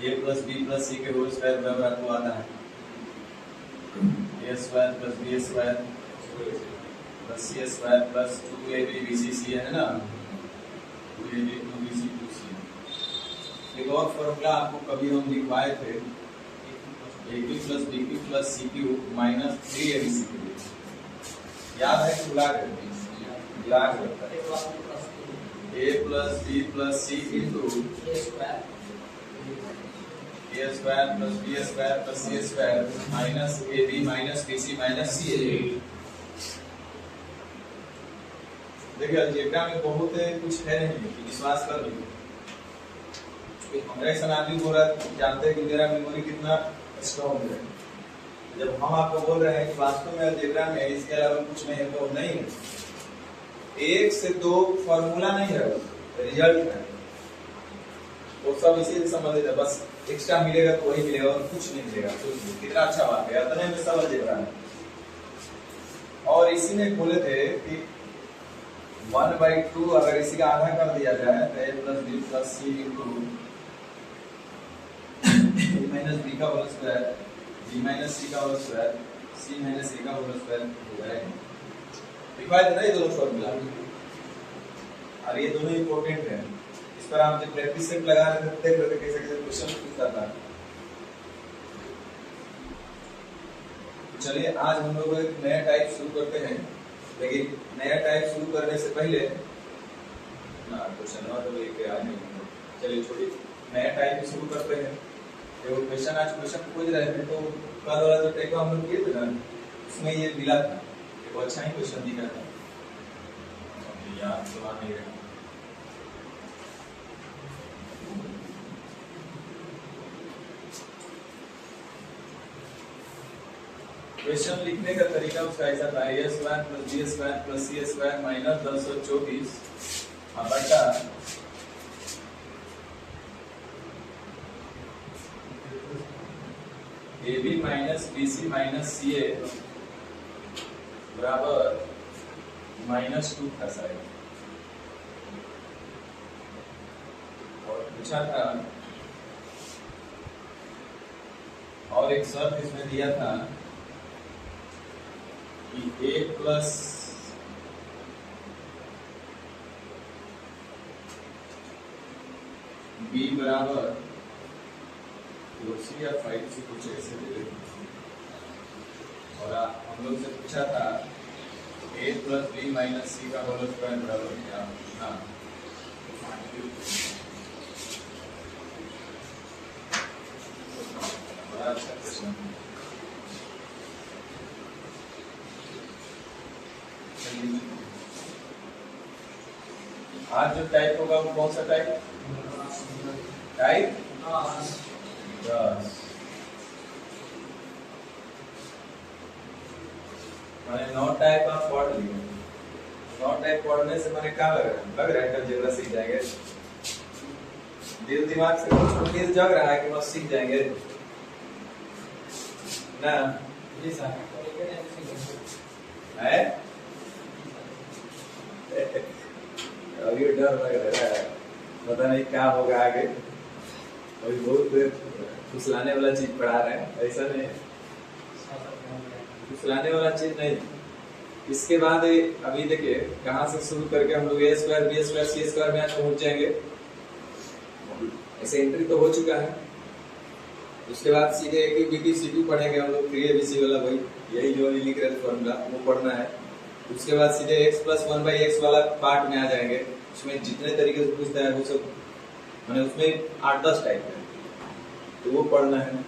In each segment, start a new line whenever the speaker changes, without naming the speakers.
ए plus B plus C के whole square बराबर आपको आता है A square plus B square plus C square plus 2ab bc है ना, 2ab 2bc 2c। एक और फॉर्मूला आपको कभी हम लिखवाए थे, ac plus bq plus cq minus 3abc। याद है कि भुला गए? याद करता है a plus b plus c into a square plus B square plus C square minus A B minus B C minus C A. देखिए अलजेब्रा में बहुत कुछ है नहीं, विश्वास कर लीजिए। हमारे ऐसा आदमी बोल रहा है, जानते हैं कि मेरा मेमोरी कितना स्ट्रॉन्ग है। जब हम आपको बोल रहे हैं कि वास्तव में अलजेब्रा में इसके अलावा कुछ नहीं है, तो नहीं है। एक से दो फॉर्मूला नहीं है, रिजल्ट है, वो सब इसी से संबंधित है। बस एक्स्ट्रा मिलेगा तो वही मिलेगा और कुछ नहीं मिलेगा। तो कितना अच्छा बात है, इतने में सब अलजेब्रा है। और इसी में बोले थे कि 1/2 अगर इसी का आधा कर दिया जाए तो a plus B plus C into a minus B का whole square b minus C का whole square c minus a का होल स्क्वायर हो जाएगा। दिखाई दे रहा है ये दोनों फॉर्मूला, और ये दोनों इंपॉर्टेंट है। इस पर आप जब प्रैक्टिस सेट लगा रहे थे देख रहे थे कैसे कैसे क्वेश्चन पूछता था। चलिए आज हम लोग एक नया टाइप शुरू करते हैं, लेकिन नया टाइप शुरू करने से पहले ना क्वेश्चन तो लेके आए नहीं। चलिए छोड़िए, नया टाइप शुरू करते हैं। जो क्वेश्चन आज क्वेश्चन खोज रहे थे, तो कल वाला जो टाइप हम लोग किए थे ना, उसमें ये मिला था, वो अच्छा ही क्वेश्चन दिखा था। यार सवाल नहीं रहा। क्वेश्चन लिखने का तरीका उसका ऐसा था, A square plus B square plus C square minus 1024 बटा A B minus B C minus C A बराबर -2 था शायद। और पूछा था, और एक शर्त इसमें दिया था कि a प्लस b बराबर 4c या 5c कुछ ऐसे दे। और हम लोग से पूछा था a plus b minus c का होल स्क्वायर बराबर क्या? हाँ, बड़ा अच्छा क्वेश्चन। आज जो टाइप होगा वो कौन सा टाइप? टाइप 10। मैंने 9 टाइप आप पढ़ लिए। 9 टाइप पढ़ने से मैंने क्या लग रहा है कल अलजेब्रा सीख जाएंगे। दिल दिमाग से कुछ उम्मीद जग रहा है कि बस सीख जाएंगे ना? जी सर है। अभी डर लग रहा है, पता नहीं क्या होगा आगे। अभी बहुत फुसलाने वाला चीज पढ़ा रहे हैं, ऐसा नहीं फुसलाने वाला चीज नहीं। इसके बाद अभी देखिए कहाँ से शुरू करके हम लोग ए square B square C square में आज पहुंच जाएंगे। ऐसे एंट्री तो हो चुका है। उसके बाद सीधे ए बी की सी पढ़ेंगे हम लोग, 3abc वाला, भाई यही जो लिख रहे थे फॉर्मूला वो पढ़ना है। उसके बाद सीधे x प्लस 1/x वाला पार्ट में आ जाएंगे। उसमें जितने तरीके से पूछता है वो सब, मैंने उसमें 8-10 टाइप है, तो वो पढ़ना है।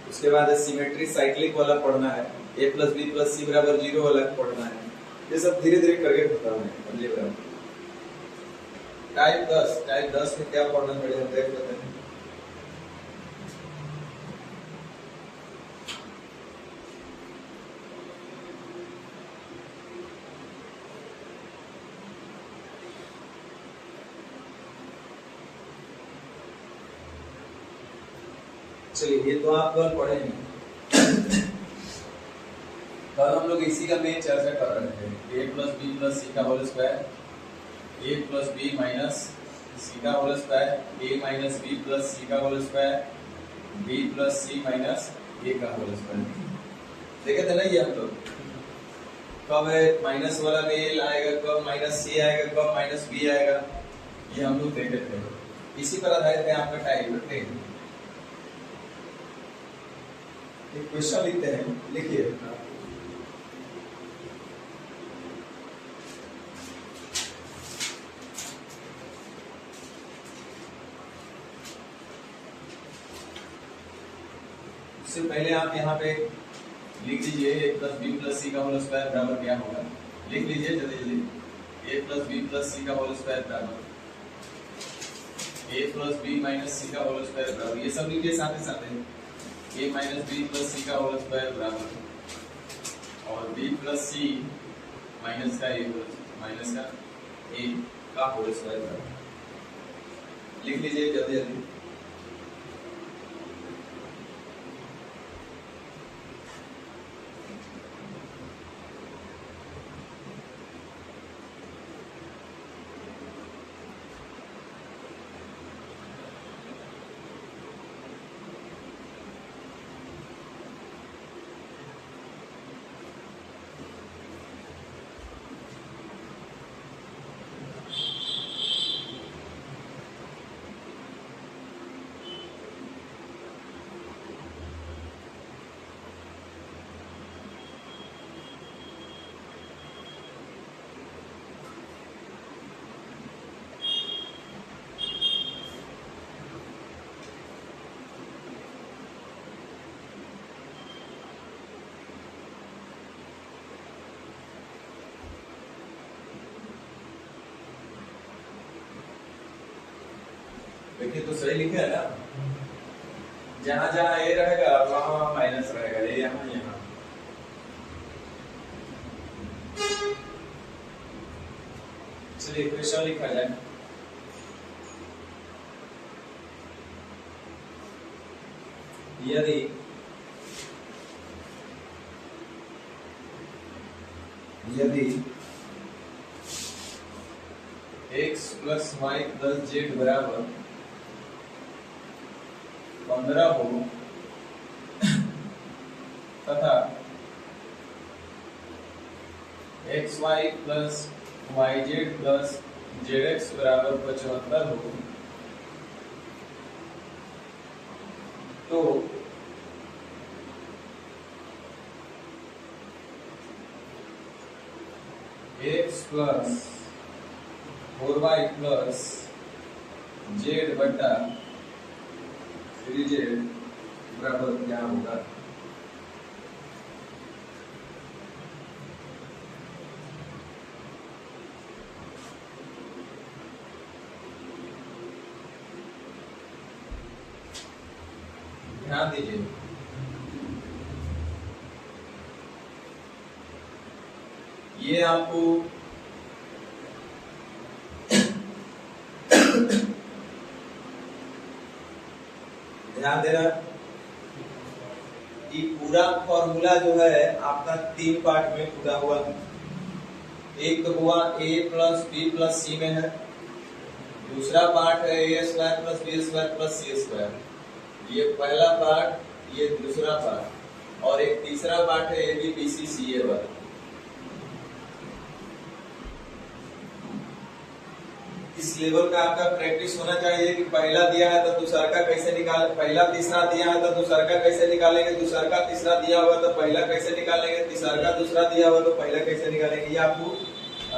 उसके बाद सिमेट्री साइक्लिक वाला पढ़ना है, a plus B plus C बराबर 0 वाला पढ़ना है। ये सब धीरे धीरे करके खत्म है अलजेब्रा में। टाइप 10 में क्या पढ़ना पड़ेगा देख लेते हैं। चलिए ये तो आप कल पढ़ेंगे। कल हम लोग इसी का मेन चर्चा कर रहे थे, a plus B plus C का whole square, a plus B minus C का whole square A minus B plus C का whole square B plus C minus A का होल स्क्वायर। देखे थे ना ये हम लोग कब माइनस वाला ए आएगा, कब माइनस सी आएगा, कब माइनस बी आएगा, ये हम लोग देखे थे। इसी पर आधारित है आपका टाइप 10। एक क्वेश्चन लिखते हैं, लिखिए। उससे पहले आप यहाँ पे लिख लीजिए ए प्लस बी प्लस सी का होल स्क्वायर बराबर क्या होगा। लिख लीजिए जल्दी जल्दी। ए प्लस बी प्लस सी का होल स्क्वायर बराबर ए प्लस बी माइनस सी का होल स्क्वायर बराबर, ये सब लिखिए साथ ही साथ। ए माइनस बी प्लस सी का होल स्क्वायर बराबर और बी प्लस सी माइनस का ए का होल स्क्वायर बराबर। लिख लीजिए जल्दी जल्दी। देखिए तो सही लिखे है ना, जहां जहां ए रहेगा वहां माइनस रहेगा, ये यहाँ यहाँ। चलिए क्वेश्चन लिखा जाए। यदि x plus Y plus Z बराबर 15 हो तथा X Y plus Y Z plus Z X बराबर 75 हो तो x plus 4y plus Z बटा 3z बराबर क्या होगा। ध्यान दीजिए, ये आपको ध्यान देना कि पूरा फॉर्मूला जो है आपका 3 पार्ट में पूरा हुआ है। एक तो हुआ a plus B plus C में है, दूसरा पार्ट है A square plus B square plus C square, ये पहला पार्ट, ये दूसरा पार्ट, और एक तीसरा पार्ट है ए बी बी सी सी ए वाला। इस लेवल का आपका प्रैक्टिस होना चाहिए कि पहला दिया है तो दूसरा का कैसे निकाले, पहला तीसरा दिया है तो दूसरा का कैसे निकालेंगे, दूसरा का तीसरा दिया हुआ तो पहला कैसे निकालेंगे, तीसरा का दूसरा दिया हुआ तो पहला कैसे निकालेंगे, ये आपको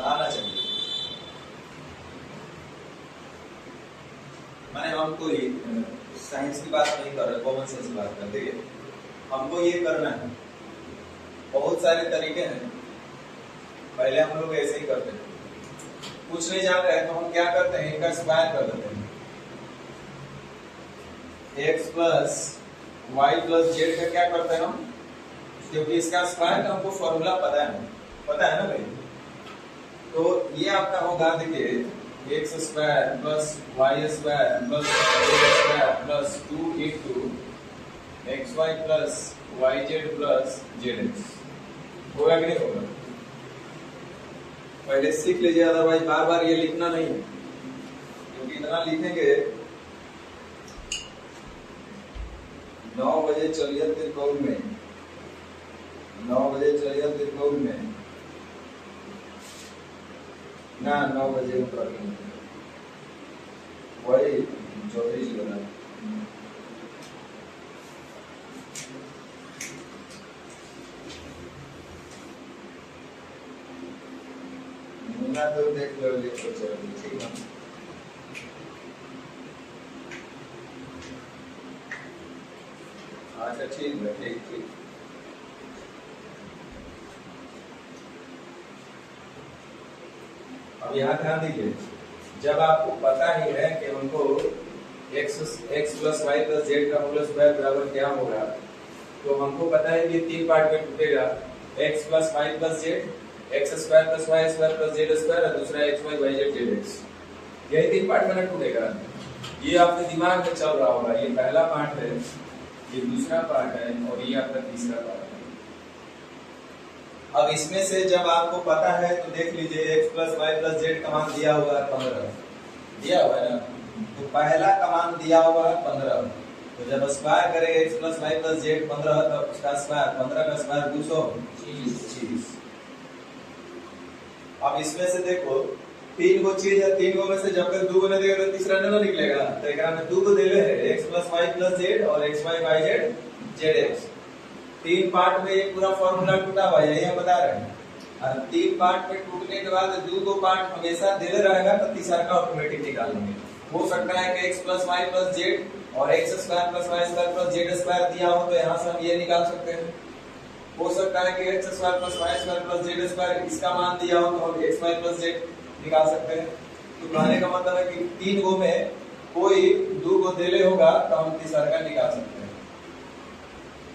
आना चाहिए। मैंने हमको ये साइंस की बात नहीं कर रहे, कॉमन सेंस की बात करते हैं। हमको ये करना है, बहुत सारे तरीके हैं, पहले हम लोग ऐसे ही करते हैं। कुछ नहीं जान रहे तो हम क्या करते हैं, इनका स्क्वायर कर देते हैं। x plus Y plus Z का क्या करते हैं हम, क्योंकि इसका स्क्वायर का हमको फॉर्मूला पता है ना भाई। तो ये आपका होगा, देखिए X square plus Y square plus Z square plus 2 into X Y plus Y Z plus Z X. होगा कि नहीं होगा, पहले सीख लीजिए, अदरवाइज बार बार ये लिखना नहीं है, क्योंकि कितना लिखेंगे 9 बजे चलिए तिरकौल में, 9 बजे चलिए तिरकौल में ना 9 बजे वही चौधरी जी बना तो देख लो ठीक है। अच्छा ठीक है, ठीक। अब यहाँ ध्यान दीजिए, जब आपको पता ही है कि हमको x plus Y plus Z का होल स्क्वायर बराबर क्या होगा, तो हमको पता है कि 3 पार्ट में टूटेगा, x plus Y plus Z, X square plus Y square plus Z square, और दूसरा X Y Y Z Z X. यही 3 पार्ट में टूटेगा। ये आपके दिमाग में चल रहा होगा, ये पहला पार्ट है, ये दूसरा पार्ट है, और ये आपका तीसरा पार्ट है। अब इसमें से जब आपको पता है तो देख लीजिए, x plus Y plus Z का मान दिया हुआ है 15, दिया हुआ है ना, तो पहला का मान दिया हुआ है 15, तो जब स्क्वायर करेंगे x plus Y plus Z 15, तो उसका स्क्वायर 15 का स्क्वायर 220। अब इसमें से देखो 3 गो चीज है, 3 गो में से जब तक 2 गो नहीं देगा तो तीसरा नहीं निकलेगा, तो एकरा में 2 गो देले है, x plus Y plus Z और x Y Y Z Z X. 3 part में ये पूरा फॉर्मूला टूटा हुआ है, यही हम बता रहे हैं। और 3 पार्ट में टूटने के बाद 2 गो पार्ट हमेशा देले रहेगा, तो तीसरा का ऑटोमेटिक निकालेंगे। हो सकता है कि x plus Y plus Z और x square plus Y square plus Z square दिया हो, तो यहाँ से हम ये निकाल सकते हैं। हो सकता है कि x square plus Y square plus Z square इसका मान दिया हो, तो हम x वाई प्लस जेड निकाल सकते हैं। तो कहने का मतलब है कि 3 गो में कोई 2 गो देले होगा, तो हम तीसरा का निकाल सकते हैं।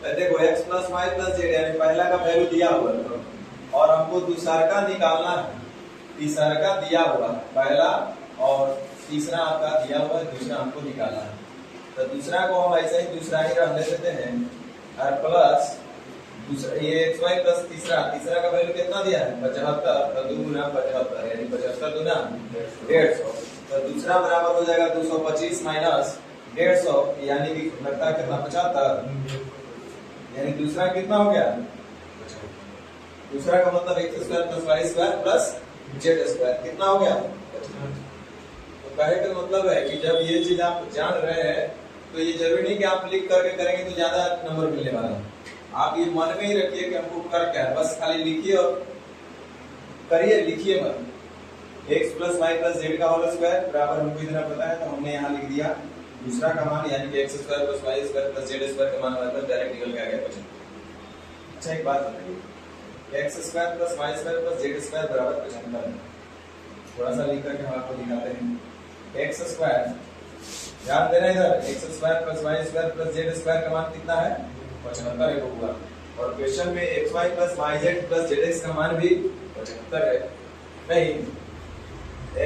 तो देखो x plus Y plus Z यानी पहला का वैल्यू दिया हुआ है, और हमको दूसरा का निकालना है। तीसरा का दिया हुआ पहला और तीसरा आपका दिया हुआ, दूसरा हमको निकालना है। तो दूसरा को हम ऐसे ही दूसरा ही रहने देते हैं, और प्लस दूसरा ये x y प्लस तीसरा का वैल्यू कितना दिया है 75, तो 2 गुना 75 यानी 75 गुना 150, तो दूसरा बराबर हो जाएगा 225 माइनस 150 यानी कि लगता है कितना 75, यानी दूसरा कितना हो गया, दूसरा का मतलब x square plus Y square plus Z square कितना हो गया। तो कहे का मतलब है कि जब ये चीज आप जान रहे हैं, तो ये जरूरी नहीं कि आप लिख करके करेंगे तो ज्यादा नंबर मिलने वाला है। आप ये मन में ही रखिए कि हमको कर क्या है, बस खाली लिखिए और करिए, लिखिए मत। x plus Y plus Z का होल स्क्वायर बराबर हमको इतना पता है, तो हमने यहाँ लिख दिया दूसरा का मान यानी कि x square plus Y square plus Z square का मान हमारे पास डायरेक्ट निकल के आ गया 75। अच्छा एक बात बताइए, x square plus Y square plus Z square बराबर 75 है। थोड़ा सा लिख करके हम आपको दिखाते हैं। x स्क्वायर, ध्यान देना इधर, x square plus Y square plus Z square का मान कितना है 75 है होगा, और क्वेश्चन में X Y plus Y Z plus Z X का मान भी 75 है। नहीं,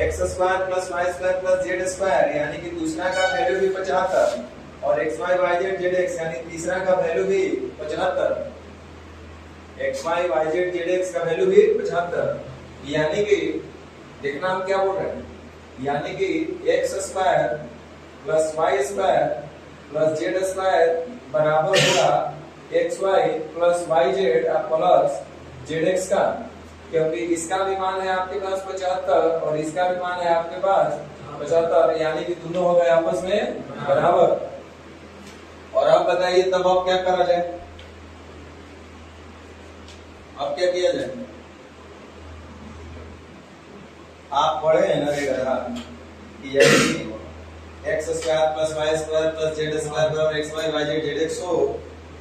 X square plus Y square plus Z square यानी कि दूसरा का वैल्यू भी 75, और X Y Y Z Z X यानी तीसरा का वैल्यू भी 75, X Y Y Z Z X का वैल्यू भी 75, यानी कि देखना हम क्या बोल रहे हैं, यानी कि X square plus Y square plus Z square बराबर होगा X Y plus Y Z plus Z X का, क्योंकि इसका भी मान है आपके पास 75 और इसका भी मान है आपके पास 75, यानी कि दोनों हो गए आपस में बराबर। और अब बताइए तब अब क्या करा जाए, अब क्या किया जाए। आप पढ़े हैं ना कि यदि X square plus Y square plus Z square बराबर X Y Y Z Z X हो,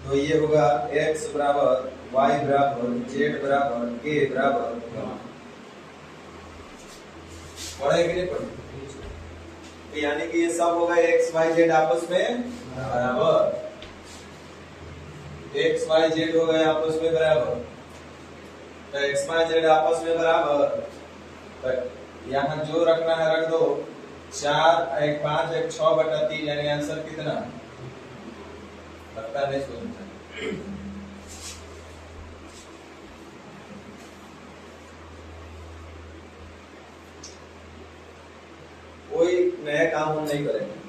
तो ये होगा x बराबर y बराबर z बराबर k बराबर, पढ़े कि नहीं पढ़े, यानी कि ये सब होगा x y z आपस में बराबर, x y z हो गए आपस में बराबर, तो x y z आपस में बराबर, तो यहाँ जो रखना है रख दो, 4 1 5 1 6/3 यानी आंसर कितना लगता नहीं सोचता। कोई नया काम हम नहीं करेंगे।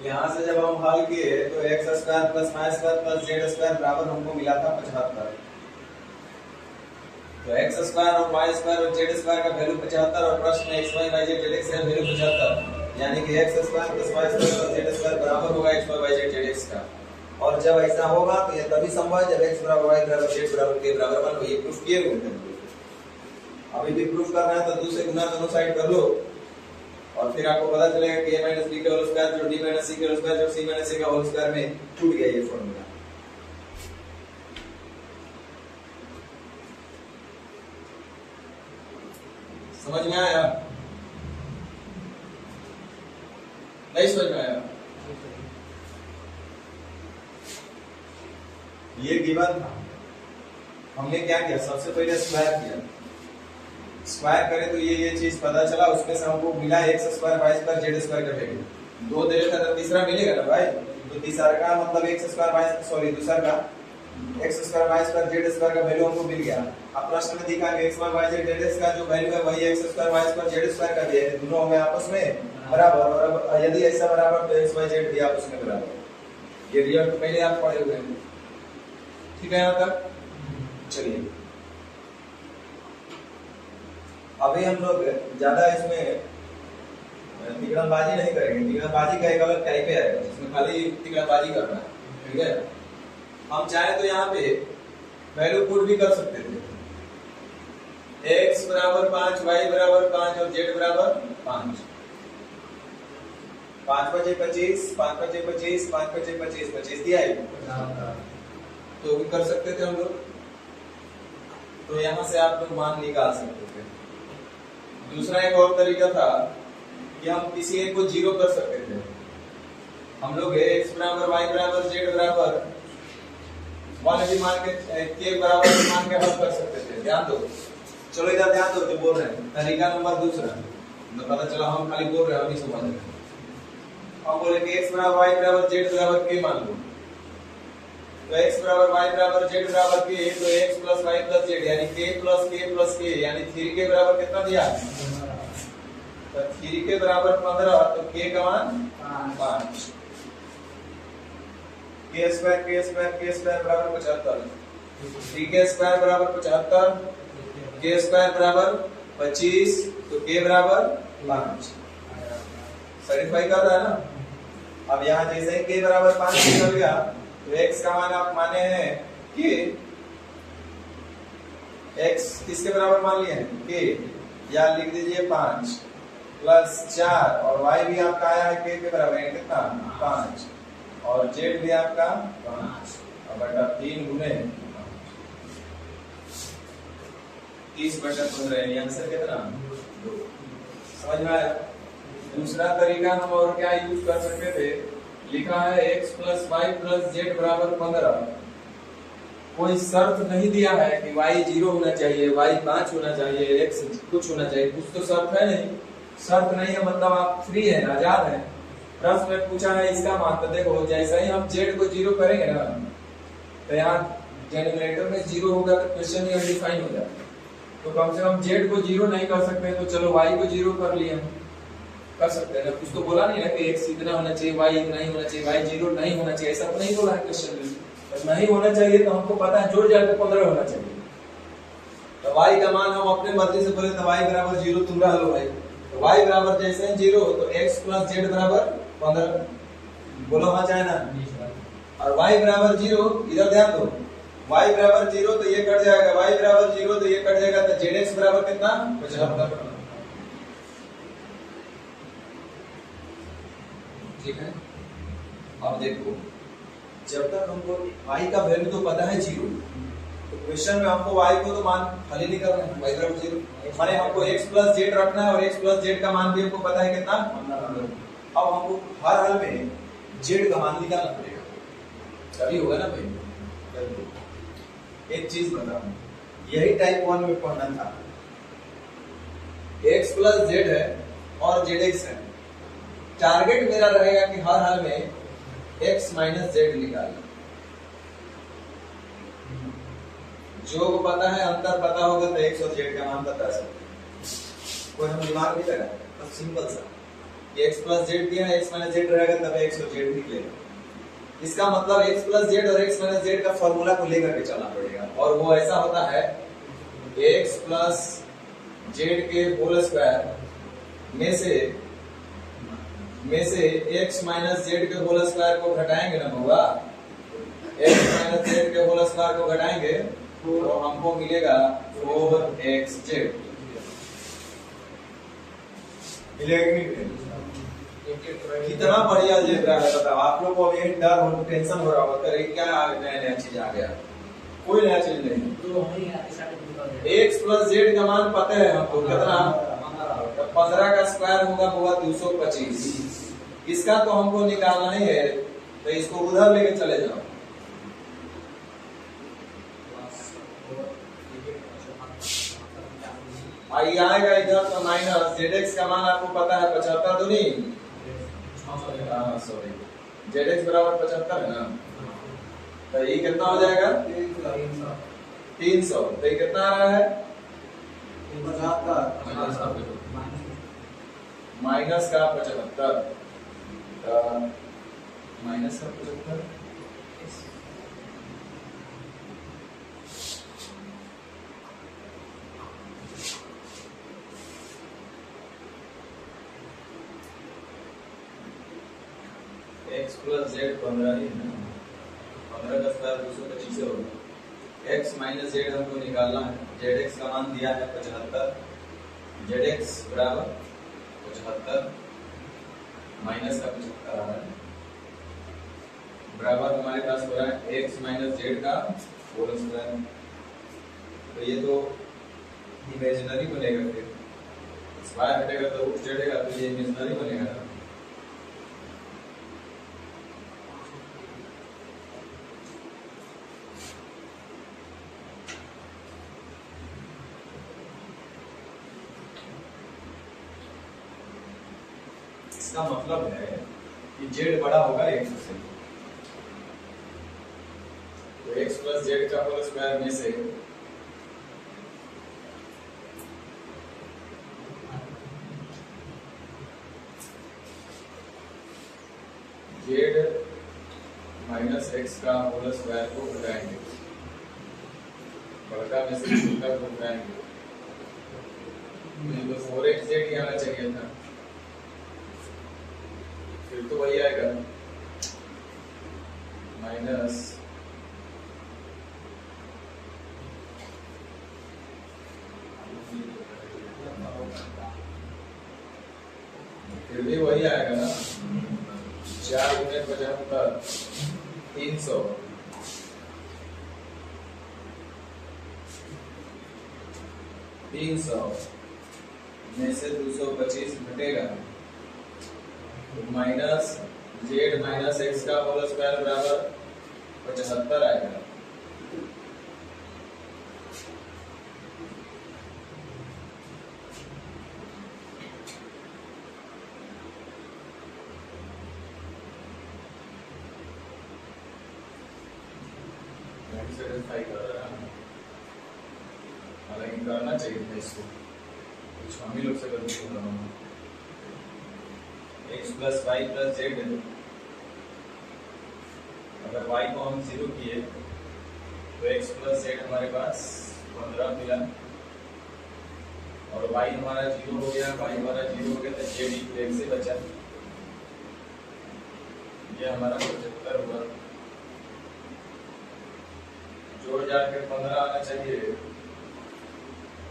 यहाँ से जब हम हल किए तो X square plus Y square plus Z square बराबर हमको मिला था 75। तो एक्स स्क्वायर और वाई स्क्वायर और जेड स्क्वायर का वैल्यू 75 और प्रश्न में X Y Y Z Z X का वैल्यू 75, यानी कि X square plus Y square plus Z square बराबर होगा X Y Y Z Z X का। और जब ऐसा होगा तो ये तभी संभव है जब एक्स बराबर वाई बराबर जेड बराबर के बराबर 1 हो। ये प्रूफ किए हुए हैं। अभी भी प्रूफ करना है तो 2 से गुना दोनों साइड कर लो और फिर आपको पता चलेगा कि a माइनस b का होल स्क्वायर जो d माइनस c का होल स्क्वायर जो c माइनस a का होल स्क्वायर में टूट गया ये फॉर्मूला। समझ में आया? नहीं समझ में आया? ये गिवन था, हमने क्या किया, सबसे पहले स्क्वायर किया। स्क्वायर करें तो ये चीज पता चला, उसमें से हमको मिला X square Y square Z square का वैल्यू। 2 दे रखा था, तीसरा मिलेगा ना भाई, तो तीसरा का मतलब एक्स स्क्वायर वाई सॉरी दूसरा का X square Y square Z square का वैल्यू हमको मिल गया। अब प्रश्न में दिखा X square Y Z Z का जो वैल्यू है वही X square Y square Z square का भी है, दोनों होंगे आपस में बराबर। और यदि ऐसा बराबर तो एक्स वाई जेड भी आपस में बराबर। ये रिजल्ट पहले आप पढ़े हुए हैं, ठीक है? यहाँ तक चलिए अभी हम लोग ज्यादा इसमें तिकड़मबाजी नहीं करेंगे। तिकड़मबाजी का एक अलग टाइप है जिसमें खाली तिकड़मबाजी करना है, ठीक है? हम चाहे तो यहाँ पे वैल्यू पुट भी कर सकते थे, x बराबर 5 y बराबर 5 और z बराबर 5। 5 बचे 25, 5 बचे 25, 5 बचे 25, 25 दिया है तो भी कर सकते थे हम लोग। तो यहाँ से आप लोग मान निकाल सकते थे। दूसरा एक और तरीका था कि हम किसी एक को जीरो कर सकते थे। हम लोग x बराबर y बराबर z बराबर 1 भी मान के k बराबर मान के हल कर सकते थे। ध्यान दो, चलो इधर ध्यान दो जो बोल रहे हैं। तरीका नंबर दूसरा, तो पता चला हम खाली बोल रहे हैं, अभी समझ रहे हैं। हम बोले कि x बराबर y बराबर z बराबर k मान लो, तो x बराबर y बराबर z बराबर k, तो x plus y plus z यानी k प्लस k यानी 3k बराबर कितना दिया? तो 3k बराबर 15, तो k का मान 5। k स्क्वायर बराबर 75, 3k स्क्वायर बराबर 75, k स्क्वायर बराबर 25, तो k बराबर 5। सैटिस्फाई कर रहा है ना? अब यहाँ जैसे k बराबर 5 निकल गया तो x का मान आप माने हैं कि x किसके बराबर मान लिए हैं? k, या लिख दीजिए 5 प्लस 4 और y भी आपका आया है k के बराबर है कितना? 5 और z भी आपका 5 और बटा 3 गुने 30/15 यानी आंसर कितना? 2। समझ में आया? दूसरा तरीका हम और क्या यूज कर सकते थे, लिखा है x plus Y plus Z बराबर 15। कोई शर्त नहीं दिया है कि y 0 होना चाहिए, y 5 होना चाहिए, x कुछ होना चाहिए, कुछ तो शर्त है नहीं। शर्त नहीं है मतलब आप फ्री है, आजाद है। प्रश्न में पूछा है इसका मान, तो देखो जैसे ही हम z को 0 करेंगे ना तो यहाँ डिनोमिनेटर में 0 होगा तो क्वेश्चन ही अनडिफाइन हो जाएगा। तो कम से कम z को 0 नहीं कर सकते तो चलो y को 0 कर लिए, कर सकते हैं ना। कुछ तो बोला नहीं ना कि x इतना होना चाहिए, y इतना ही होना चाहिए, y 0 नहीं होना चाहिए, ऐसा तो नहीं बोला है क्वेश्चन में। बस नहीं होना चाहिए तो हमको पता है जोड़ जाए तो 15 होना चाहिए। तो y का मान हम अपने मर्जी से बोले तो y बराबर 0 तुम रह लो भाई, तो y बराबर जैसे 0 तो x प्लस z बराबर 15 बोलो हाँ चाहे ना। और y बराबर 0, इधर ध्यान दो, y बराबर 0 तो ये कट जाएगा, y बराबर 0 तो ये कट जाएगा, तो zx बराबर कितना? 75। ठीक है? अब देखो जब तक हमको y का वैल्यू तो पता है 0, तो क्वेश्चन में हमको y को तो मान खाली नहीं करना है, y बराबर 0 माने हमको x प्लस z रखना है और x प्लस z का मान भी हमको पता है कितना? 15। अब हमको हर हाल में z का मान निकालना पड़ेगा, तभी होगा ना भाई। एक चीज बताऊं, यही टाइप 1 में पढ़ना था। x प्लस z है और zx है, टारगेट मेरा रहेगा कि हर हाल में x माइनस z निकालना। जो को पता है अंतर पता होगा तो एक्स और जेड का मान बता सकते, कोई हम दिमाग नहीं लगा, बस सिंपल सा एक्स प्लस जेड दिया है, एक्स माइनस जेड रहेगा तब एक्स और जेड निकलेगा। इसका मतलब एक्स प्लस जेड और एक्स माइनस जेड का फॉर्मूला को लेकर के चलना पड़ेगा, और वो ऐसा होता है एक्स प्लस जेड के होल स्क्वायर में से एक्स माइनस जेड के होल स्क्वायर को घटाएंगे ना बउआ, एक्स माइनस जेड के होल स्क्वायर को घटाएंगे तो हमको मिलेगा 4xz। मिलेगा कि नहीं मिलेगा? कितना बढ़िया अलजेब्रा है बताओ। आप लोग को अभी डर हो, टेंशन हो रहा होगा, करे क्या नया नया चीज आ गया, कोई नया चीज नहीं। एक्स प्लस जेड का मान पता है हमको कितना, 15 का स्क्वायर होगा बुआ 225। इसका तो हमको निकालना ही है, तो इसको उधर लेके चले जाओ। आइए आएगा इधर तो माइनस जेड एक्स का मान आपको पता है 75 तो नहीं, सॉरी जेड एक्स बराबर 75 है ना, तो ये कितना हो जाएगा 300। तो ये कितना आ रहा है माइनस का 75, माइनस का 75 एक्स प्लस जेड 15 ही है, 15 का स्क्वायर 225 होगा। एक्स माइनस जेड हमको निकालना है, जेड एक्स का मान दिया है 75, जेड एक्स बराबर 75 माइनस का 75 आ रहा है, बराबर हमारे पास हो रहा है एक्स माइनस जेड का होल स्क्वायर। तो ये तो इमेजिनरी बनेगा, फिर स्क्वायर हटेगा तो रूट चढ़ेगा, तो ये इमेजिनरी बनेगा। इसका मतलब है कि जेड बड़ा होगा एक्स से, तो एक्स प्लस जेड का होल स्क्वायर में से जेड माइनस एक्स का होल स्क्वायर को घटाएंगे, बड़का में से छोटा को घटाएंगे, तो 4xz ही आना चाहिए था, फिर तो वही आएगा माइनस फिर भी वही आएगा ना, 4 गुने 75 300, में से 225 घटेगा, माइनस जेड माइनस एक्स का होल स्क्वायर बराबर 75 आएगा। सेटिस्फाई कर रहा है, हालांकि करना चाहिए था इसको, कुछ हम ही लोग से गलती कर रहा हूँ। x plus Y plus Z, अगर y को हम 0 किए तो x प्लस जेड हमारे पास 15 मिला, और y हमारा 0 हो गया, y हमारा 0 हो गया, तो जेड इक्वल 1 से बचा, ये हमारा 75 हुआ। जोड़ जाड़ के 15 आना चाहिए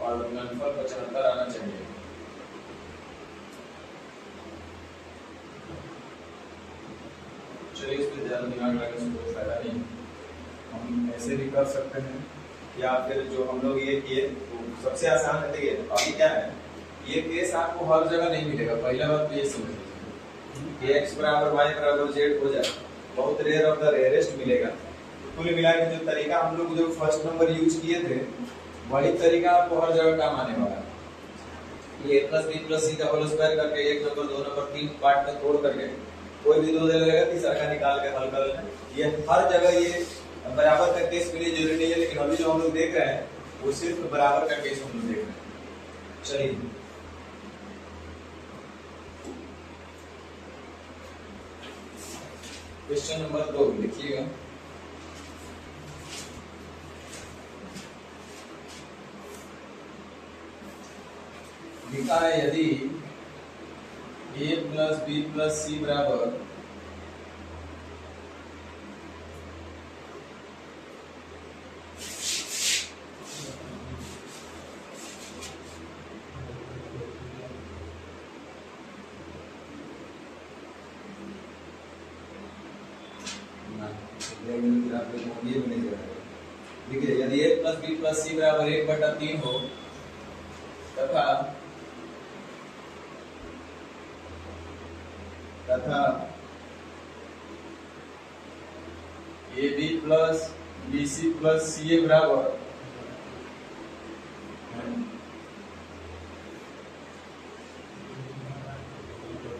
और गुणनफल 75 आना चाहिए। चलिए इस पे ज़्यादा दिमाग लगाने से कोई फायदा नहीं, हम ऐसे भी कर सकते हैं, या फिर जो हम लोग ये किए तो सबसे आसान है। देखिए अभी क्या है, ये केस आपको हर जगह नहीं मिलेगा। पहला बात तो ये समझ लीजिए कि x बराबर y बराबर z हो जाए, बहुत रेयर ऑफ द रेयरेस्ट मिलेगा। कुल मिला के जो तरीका हम लोग जो फर्स्ट नंबर यूज किए थे, वही तरीका आपको हर जगह काम आने वाला है। ये a plus b plus c का होल स्क्वायर करके 1 नंबर 2 नंबर 3 पार्ट में तोड़ करके कोई भी दो दे लगेगा, तीसरा का निकाल के हल कर लेना। ये हर जगह ये अब बराबर का केस के लिए जरूरी नहीं है, लेकिन अभी जो हम लोग देख रहे हैं वो सिर्फ बराबर का केस हम लोग देख रहे हैं। चलिए क्वेश्चन नंबर 2 लिखिएगा। लिखा है यदि a plus B plus C बराबर देखिए यदि a plus B plus C बराबर 1/3 हो तथा A B plus B C plus C A बराबर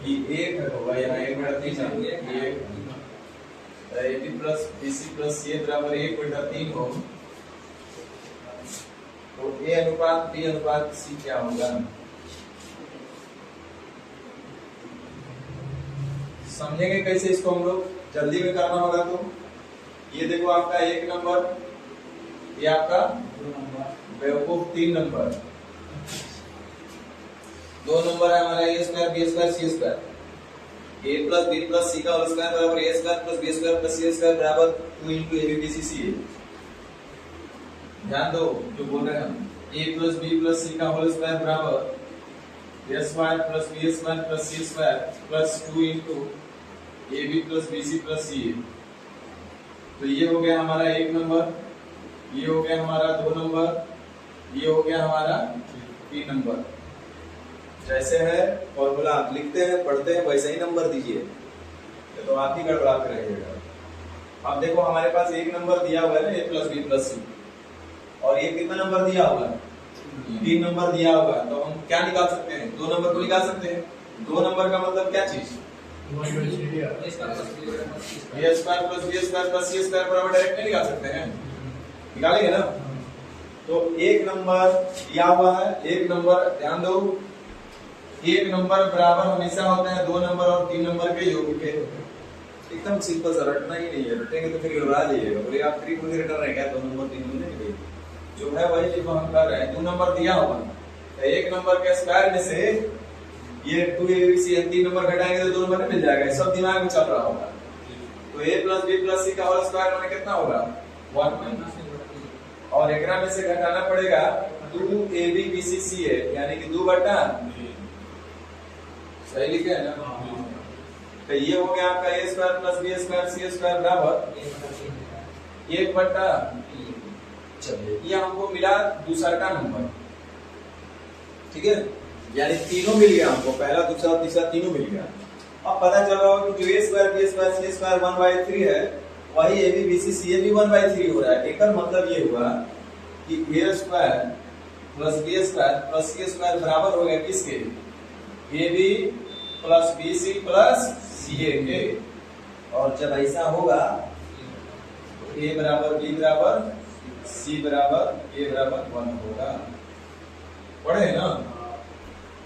एक होगा, यहाँ 1/3 चाहिए, A B plus B C plus C A बराबर 1/3 हो तो ए अनुपात बी अनुपात सी क्या होगा? समझेंगे कैसे इसको हम लोग, जल्दी में करना होगा। तो ये देखो आपका 1 नंबर, ये आपका 2 3 नंबर, 2 नंबर है हमारा A square B square C square. A plus B plus C का होल स्क्वायर बराबर A square plus B square plus C square बराबर 2 into A B B C C A. ध्यान दो जो बोल रहे हैं हम, A plus B plus C का होल स्क्वायर बराबर A square plus B square plus C square plus 2 into A B plus B C plus C A. तो ये हो गया हमारा 1 नंबर, ये हो गया हमारा 2 नंबर, ये हो गया हमारा 3 नंबर। जैसे है फॉर्मूला आप लिखते हैं पढ़ते हैं वैसे ही नंबर दीजिए, तो आप ही गड़बड़ा कर रहिएगा। अब देखो हमारे पास 1 नंबर दिया हुआ है ना, ए प्लस बी प्लस सी, और ये कितना नंबर दिया हुआ है? 3 नंबर दिया हुआ है। तो हम क्या निकाल सकते हैं? 2 नंबर को निकाल सकते हैं। 2 नंबर का मतलब क्या चीज? A square plus B square plus C square बराबर डायरेक्ट नहीं निकाल सकते हैं, निकालेंगे ना। तो 1 नंबर दिया हुआ है, 1 नंबर ध्यान दो, 1 नंबर बराबर हमेशा होता है 2 नंबर और 3 नंबर के योग के। एकदम सिंपल सा, रटना ही नहीं है, रटेंगे तो फिर गड़बड़ा जाइएगा। बोले आप 3 मुझे रट रहे हैं क्या? 2 नंबर 3 नंबर नहीं, जो है वही चीज हम कर रहे हैं। 2 नंबर दिया हुआ है, 1 नंबर के स्क्वायर में से ये 2 ए बी सी 3 नंबर घटाएंगे तो 2 नंबर नहीं मिल जाएगा। सब दिमाग में चल रहा होगा। तो a plus B plus C का होल स्क्वायर होने कितना होगा? 1, और एकरा में से घटाना पड़ेगा 2 ए बी बी सी सी ए, यानी कि 2 बटा, सही लिखे है ना। तो ये हो गया आपका a square plus B square C square बराबर 1/। चलिए ये हमको मिला दूसरा का नंबर, ठीक है, यानी तीनों मिल गया हमको, पहला दूसरा तीसरा तीनों मिल गया। अब पता चल रहा हो कि जो a square B square C square 1/3 है, वही ए बी बी सी सी ए भी 1/3 हो रहा है। एक मतलब ये हुआ कि a square plus B square plus C square बराबर हो गया किसके? A B plus B C plus C A के। और जब ऐसा होगा तो a बराबर b बराबर c बराबर a बराबर 1 होगा। पढ़े ना,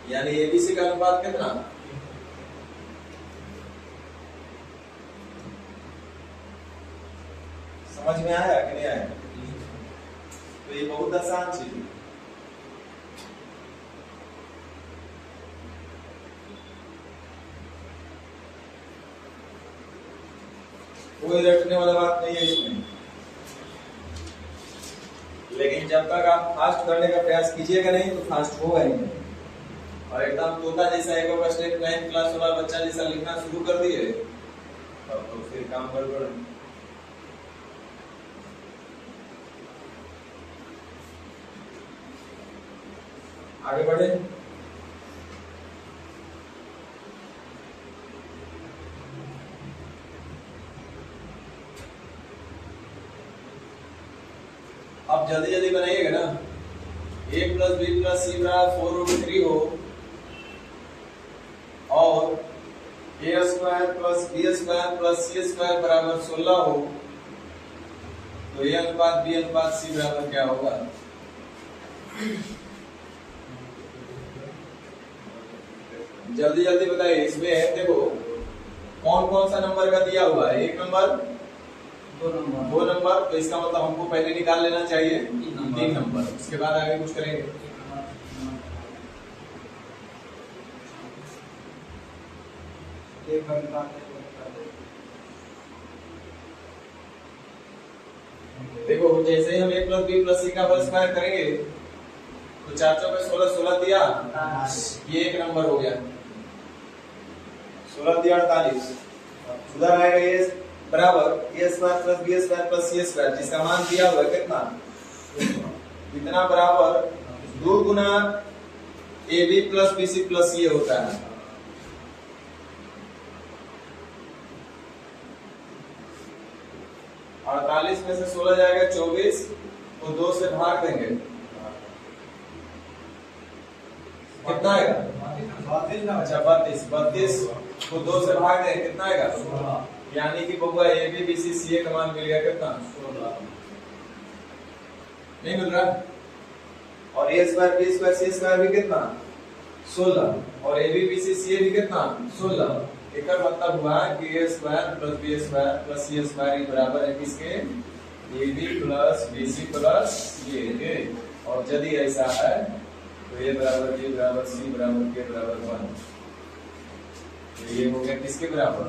यानी एबीसी का अनुपात कितना? समझ में आया कि नहीं आया? तो ये बहुत आसान चीज है। कोई रटने वाला बात नहीं है इसमें, लेकिन जब तक आप फास्ट करने का प्रयास कीजिएगा नहीं तो फास्ट होगा ही नहीं। और एकदम तोता जैसा एक बार स्टेप 9th क्लास वाला बच्चा जैसा लिखना शुरू कर दिए तो फिर काम गड़बड़। आगे बढ़े। अब जल्दी जल्दी बनाइएगा ना। a plus B plus C बराबर 4/3 हो और a square plus B square plus C square बराबर 16 हो तो ए अनुपात बी अनुपात सी बराबर क्या होगा? जल्दी जल्दी बताइए। इसमें देखो कौन कौन सा नंबर का दिया हुआ है? 1 नंबर, 2 नंबर, तो इसका मतलब हमको पहले निकाल लेना चाहिए 3 नंबर। उसके बाद आगे कुछ करेंगे। देखो जैसे ही हम a plus B plus C का होल स्क्वायर करेंगे तो 4 चौके 16, 16 दिया, ये 1 नंबर हो गया। 16 दिया 48। उधर आएगा ये बराबर a square plus B square plus C square, जिसका मान दिया हुआ है कितना? कितना बराबर 2 गुना ab प्लस bc प्लस ये होता है। और 48 में से 16 जाएगा 24, तो 2 से भाग देंगे, कितना आएगा? 32। 32 को 2 से भाग देंगे, कितना आएगा? यानी कि बबुआ ए बी बी सी सी ए का मान मिल गया कितना? 16। नहीं मिल रहा? और ए square B square C square भी कितना? 16। और A B B C C ए भी कितना? 16। एक मतलब हुआ कि A square plus B square plus C square बराबर है किसके? A B plus B C plus C A. और यदि ऐसा है तो ए बराबर बी बराबर सी बराबर के बराबर 1। तो ये हो गया किसके बराबर?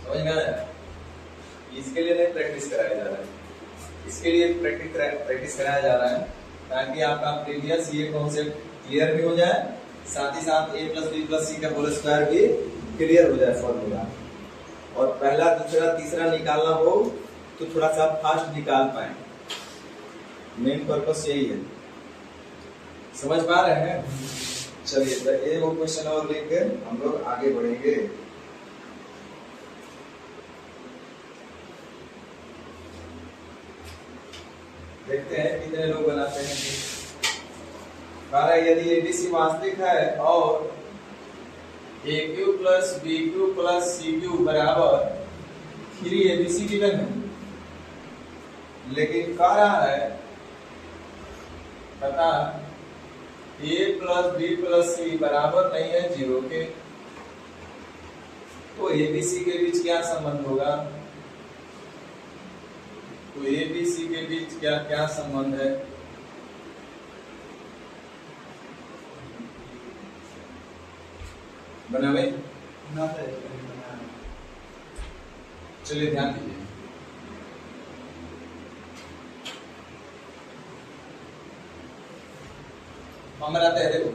समझ में आया? इसके लिए नहीं प्रैक्टिस कराया जा रहा है, इसके लिए प्रैक्टिस कराया जा रहा है ताकि आपका प्रीवियस ये कॉन्सेप्ट क्लियर भी हो जाए, साथ ही साथ a plus B plus C का होल स्क्वायर भी क्लियर हो जाए फॉर्मूला। और पहला दूसरा तीसरा निकालना हो तो थोड़ा सा फास्ट निकाल पाए, मेन पर्पस यही है। समझ पा रहे हैं? चलिए तो एक वो क्वेश्चन और लेकर हम लोग आगे बढ़ेंगे। देखते हैं कितने लोग बनाते हैं। यदि एबीसी वास्तविक है और A cube plus B cube plus C cube बराबर 3 एबीसी गिवन है, लेकिन कह रहा है पता ए प्लस बी प्लस सी बराबर नहीं है 0 के, तो एबीसी के बीच क्या संबंध होगा? तो एबीसी के बीच क्या क्या संबंध है? बनावे? चलिए ध्यान दीजिए। नंबर आते हैं देखो,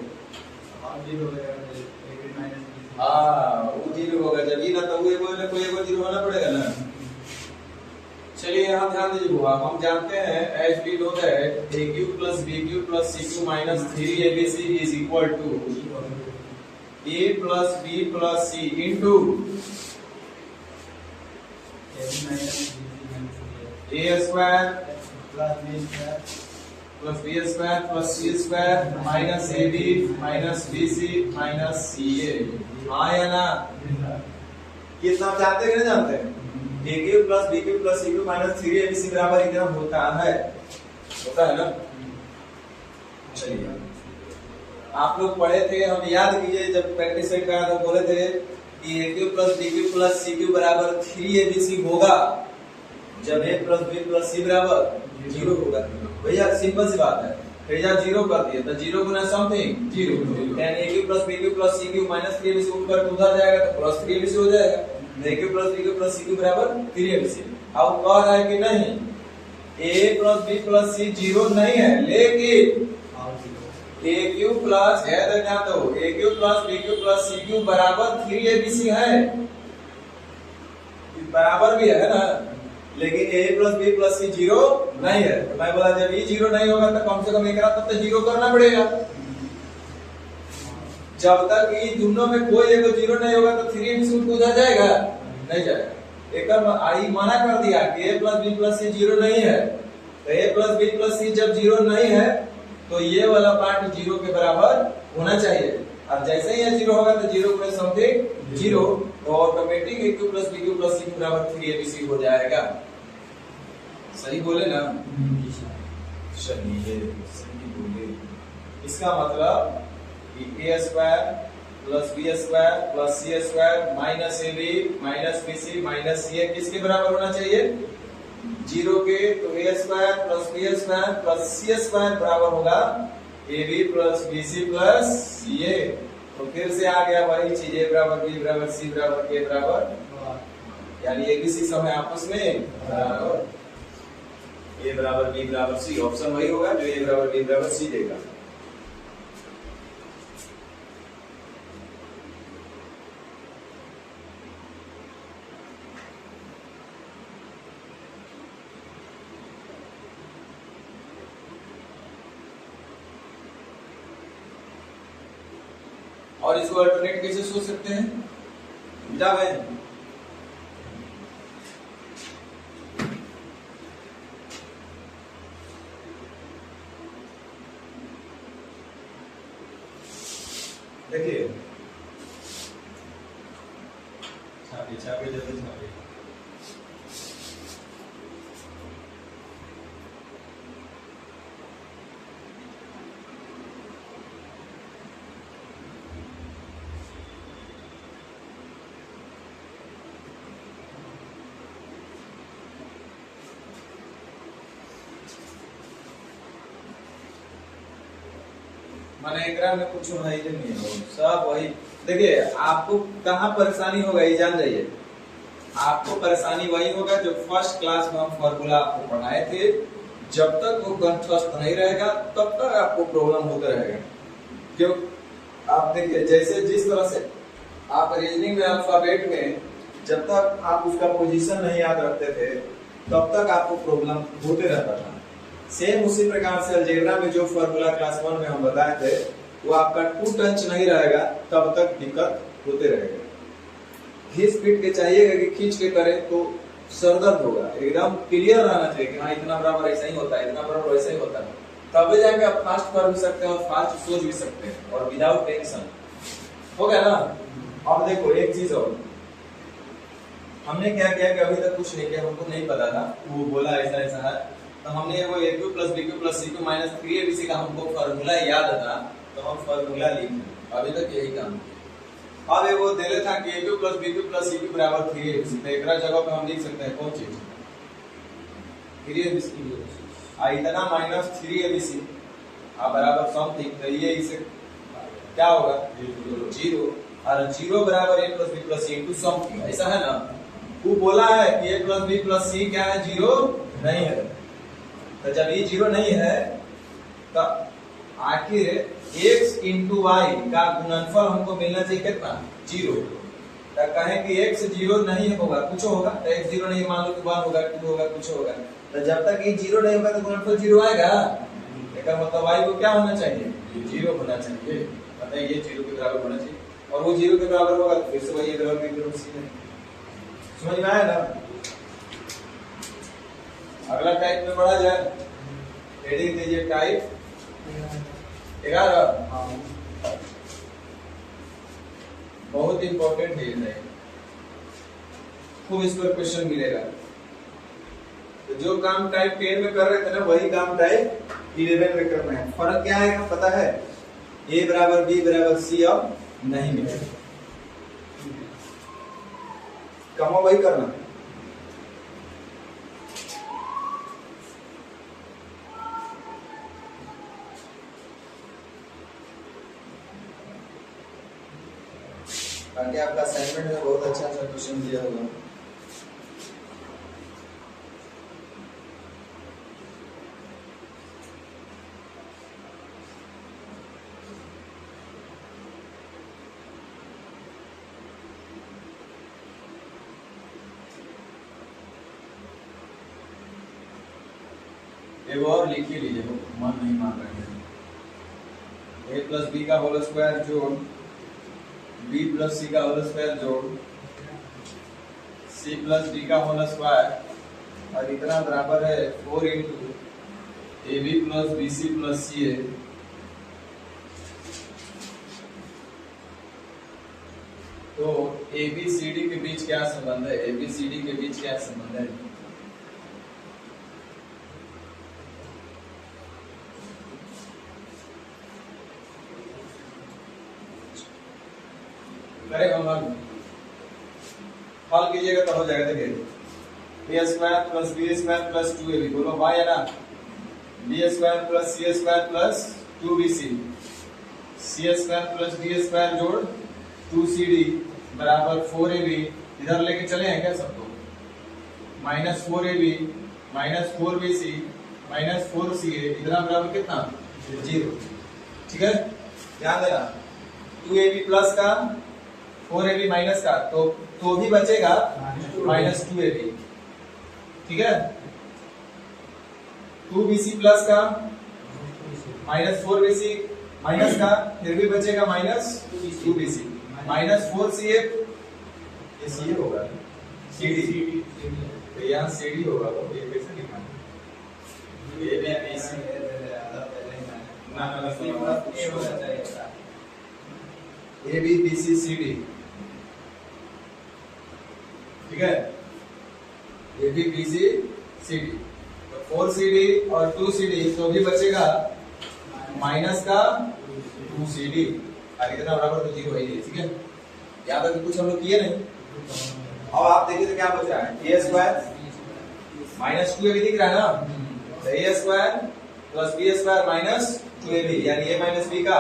वो 0 होगा। जब ये ना तो कोई एगो 0 होना पड़ेगा ना। चलिए यहाँ ध्यान दीजिए बुआ, हम जानते हैं as we know that a cube plus B cube plus C cube minus 3 abc is equal to a plus b plus c into a square plus b square plus c square minus ab minus bc minus ca। हाँ या ना? कितना आप जानते हैं कि नहीं जानते हैं? a cube plus b cube plus c cube minus 3 abc बराबर इतना होता है ना? चलिए आप लोग पढ़े थे, हम याद कीजिए जब प्रैक्टिस सेट करा तो बोले थे कि A cube plus B cube plus C cube बराबर 3 एबीसी होगा जब A plus B plus C बराबर 0 होगा। भैया सिंपल सी बात है, फिर जब 0 कर दिए तो 0 गुना समथिंग 0, यानी A cube plus B cube plus C cube minus 3 ABC ऊपर उधर जाएगा तो प्लस 3 एबीसी हो जाएगा। A cube plus B cube plus C cube बराबर 3 एबीसी। अब कह रहा है कि नहीं A plus B plus C 0 नहीं है, लेकिन ए क्यू प्लस है तो A cube plus B cube plus C cube बराबर 3 एबीसी है, बराबर भी है ना, लेकिन ए प्लस बी प्लस सी 0 नहीं है। तो मैं बोला जब ये 0 नहीं होगा तो कम से कम एक तब तो 0 करना पड़ेगा। जब तक ये दोनों में कोई एक 0 नहीं होगा तो 3 एबीसी उधर जाएगा नहीं जाएगा। एक आई मना कर दिया कि ए प्लस बी प्लस सी 0 नहीं है, तो ए प्लस बी प्लस सी जब 0 नहीं है तो ये वाला पार्ट 0 के बराबर होना चाहिए। अब जैसे ही ये 0 होगा तो 0 गुना समथिंग 0, तो automatic a cube plus B cube plus C cube बराबर 3 एबीसी हो जाएगा। बोले ना? चलिए सही बोले। इसका मतलब कि A square plus B square plus C square minus A B minus B C minus C A किसके बराबर होना चाहिए? 0 के। तो A square plus B square plus C square बराबर होगा A B plus B C plus C A. तो फिर से आ गया वही चीज, ए बराबर बी बराबर सी बराबर के बराबर, यानी ए बी सी सब है आपस में बराबर। ए बराबर बी बराबर सी, ऑप्शन वही होगा जो ए बराबर बी बराबर सी देगा। और इसको अल्टरनेट कैसे सोच सकते हैं? बीटा में देखिए, छापे छापे जल्दी छापे। माने एकरा में कुछ होना ही नहीं है, सब वही। देखिए आपको कहाँ परेशानी होगा ये जान जाइए। आपको परेशानी वही होगा जो फर्स्ट क्लास में हम फॉर्मूला आपको पढ़ाए थे, जब तक वो कंठस्थ नहीं रहेगा तब तक आपको प्रॉब्लम होता रहेगा। क्यों? आप देखिए जैसे जिस तरह से आप रीजनिंग में अल्फाबेट में जब तक आप उसका पोजीशन नहीं याद रखते थे तब तक आपको प्रॉब्लम होते रहता था। सेम उसी प्रकार से अलजेब्रा में जो फॉर्मूला क्लास 1 में हम बताए थे वो आपका 2 टच नहीं रहेगा तब तक दिक्कत होते रहेगा। घिस पीट के चाहिएगा कि खींच के करें तो सरदर्द होगा। एकदम क्लियर रहना चाहिए कि हाँ इतना बराबर ऐसा ही होता है, इतना बराबर ऐसा ही होता है, तब जाके आप फास्ट कर भी सकते हैं और फास्ट सोच भी सकते हैं और विदाउट टेंशन। हो गया ना? अब देखो एक चीज और, हमने क्या किया कि अभी तक कुछ नहीं किया, हमको नहीं पता था, वो बोला ऐसा ऐसा है, तो हमने वो a2 plus b2 plus c2 minus 3abc का हमको फॉर्मूला याद था तो हम फॉर्मूला लिखे, अभी तक यही काम किया। अब वो दे था कि a2 plus b2 plus c2 बराबर 3abc, तो एक जगह पे हम लिख सकते हैं कौन चीज 3abc आ इतना माइनस 3abc आ बराबर समथिंग, तो ये इसे क्या होगा 0 और 0 बराबर a plus b plus c into something, ऐसा है ना? वो बोला है कि a plus b plus c क्या है 0 नहीं है। तो जब ये 0 नहीं है तो आखिर x इंटू वाई का गुणनफल हमको मिलना चाहिए कितना 0। तो कहें कि x 0 नहीं होगा कुछ होगा, तो x 0 नहीं मान लो कि 1 होगा 2 होगा कुछ होगा, तो जब तक ये 0 नहीं होगा तो गुणनफल 0 आएगा। इसका मतलब y को क्या होना चाहिए 0 होना चाहिए, मतलब ये 0 के बराबर होना चाहिए और वो 0 के बराबर होगा तो फिर से वही बराबर समझ में आया ना? अगला टाइप में बढ़ा जाए, हेडिंग दीजिए टाइप 11। बहुत इंपॉर्टेंट है, खूब इस पर क्वेश्चन मिलेगा। तो जो काम टाइप 10 में कर रहे थे ना वही काम टाइप 11 में करना है। फर्क क्या है पता है? a बराबर b बराबर c अब नहीं मिलेगा, कमा वही करना है। ताकि आपका असाइनमेंट में बहुत अच्छा अच्छा क्वेश्चन दिया होगा। एक और लिख ही लीजिए, मन नहीं मान रहे हैं। a प्लस बी का होल स्क्वायर जोड़ b प्लस c का होल स्क्वायर जोड़ c प्लस d का होल स्क्वायर और इतना बराबर है 4 into A B plus B C plus C A. तो ए बी सी डी के बीच क्या संबंध है? ए बी सी डी के बीच क्या संबंध है? करेगा हल कीजिएगा तो हो जाएगा। देखिए a square plus b square plus 2ab, बोलो y है ना, b square plus c square plus 2bc, c square plus d square जोड़ 2cd बराबर 4ab। इधर लेके चले हैं क्या सबको, minus 4ab minus 4bc minus 4ca, इधर बराबर कितना 0। ठीक है, ध्यान देना 2ab प्लस का 4ab माइनस का तो भी बचेगा माइनस 2ab। ठीक है, 2bc प्लस का माइनस 4bc माइनस का फिर भी बचेगा माइनस 2bc माइनस 4ca, ये ca होगा cd, तो यहाँ cd होगा, तो ये कैसे लिखा ये भी bc ना a b b c c d। ठीक है, a b b c c d, तो 4cd और 2cd तो भी बचेगा माइनस का 2cd, और इतना बराबर तो 0 है। ठीक है, यहाँ तक कुछ हम लोग किए नहीं। अब आप देखिए तो क्या बच रहा है, a स्क्वायर माइनस 2ab दिख रहा है ना, तो a square plus b square minus 2ab, यानी a माइनस b का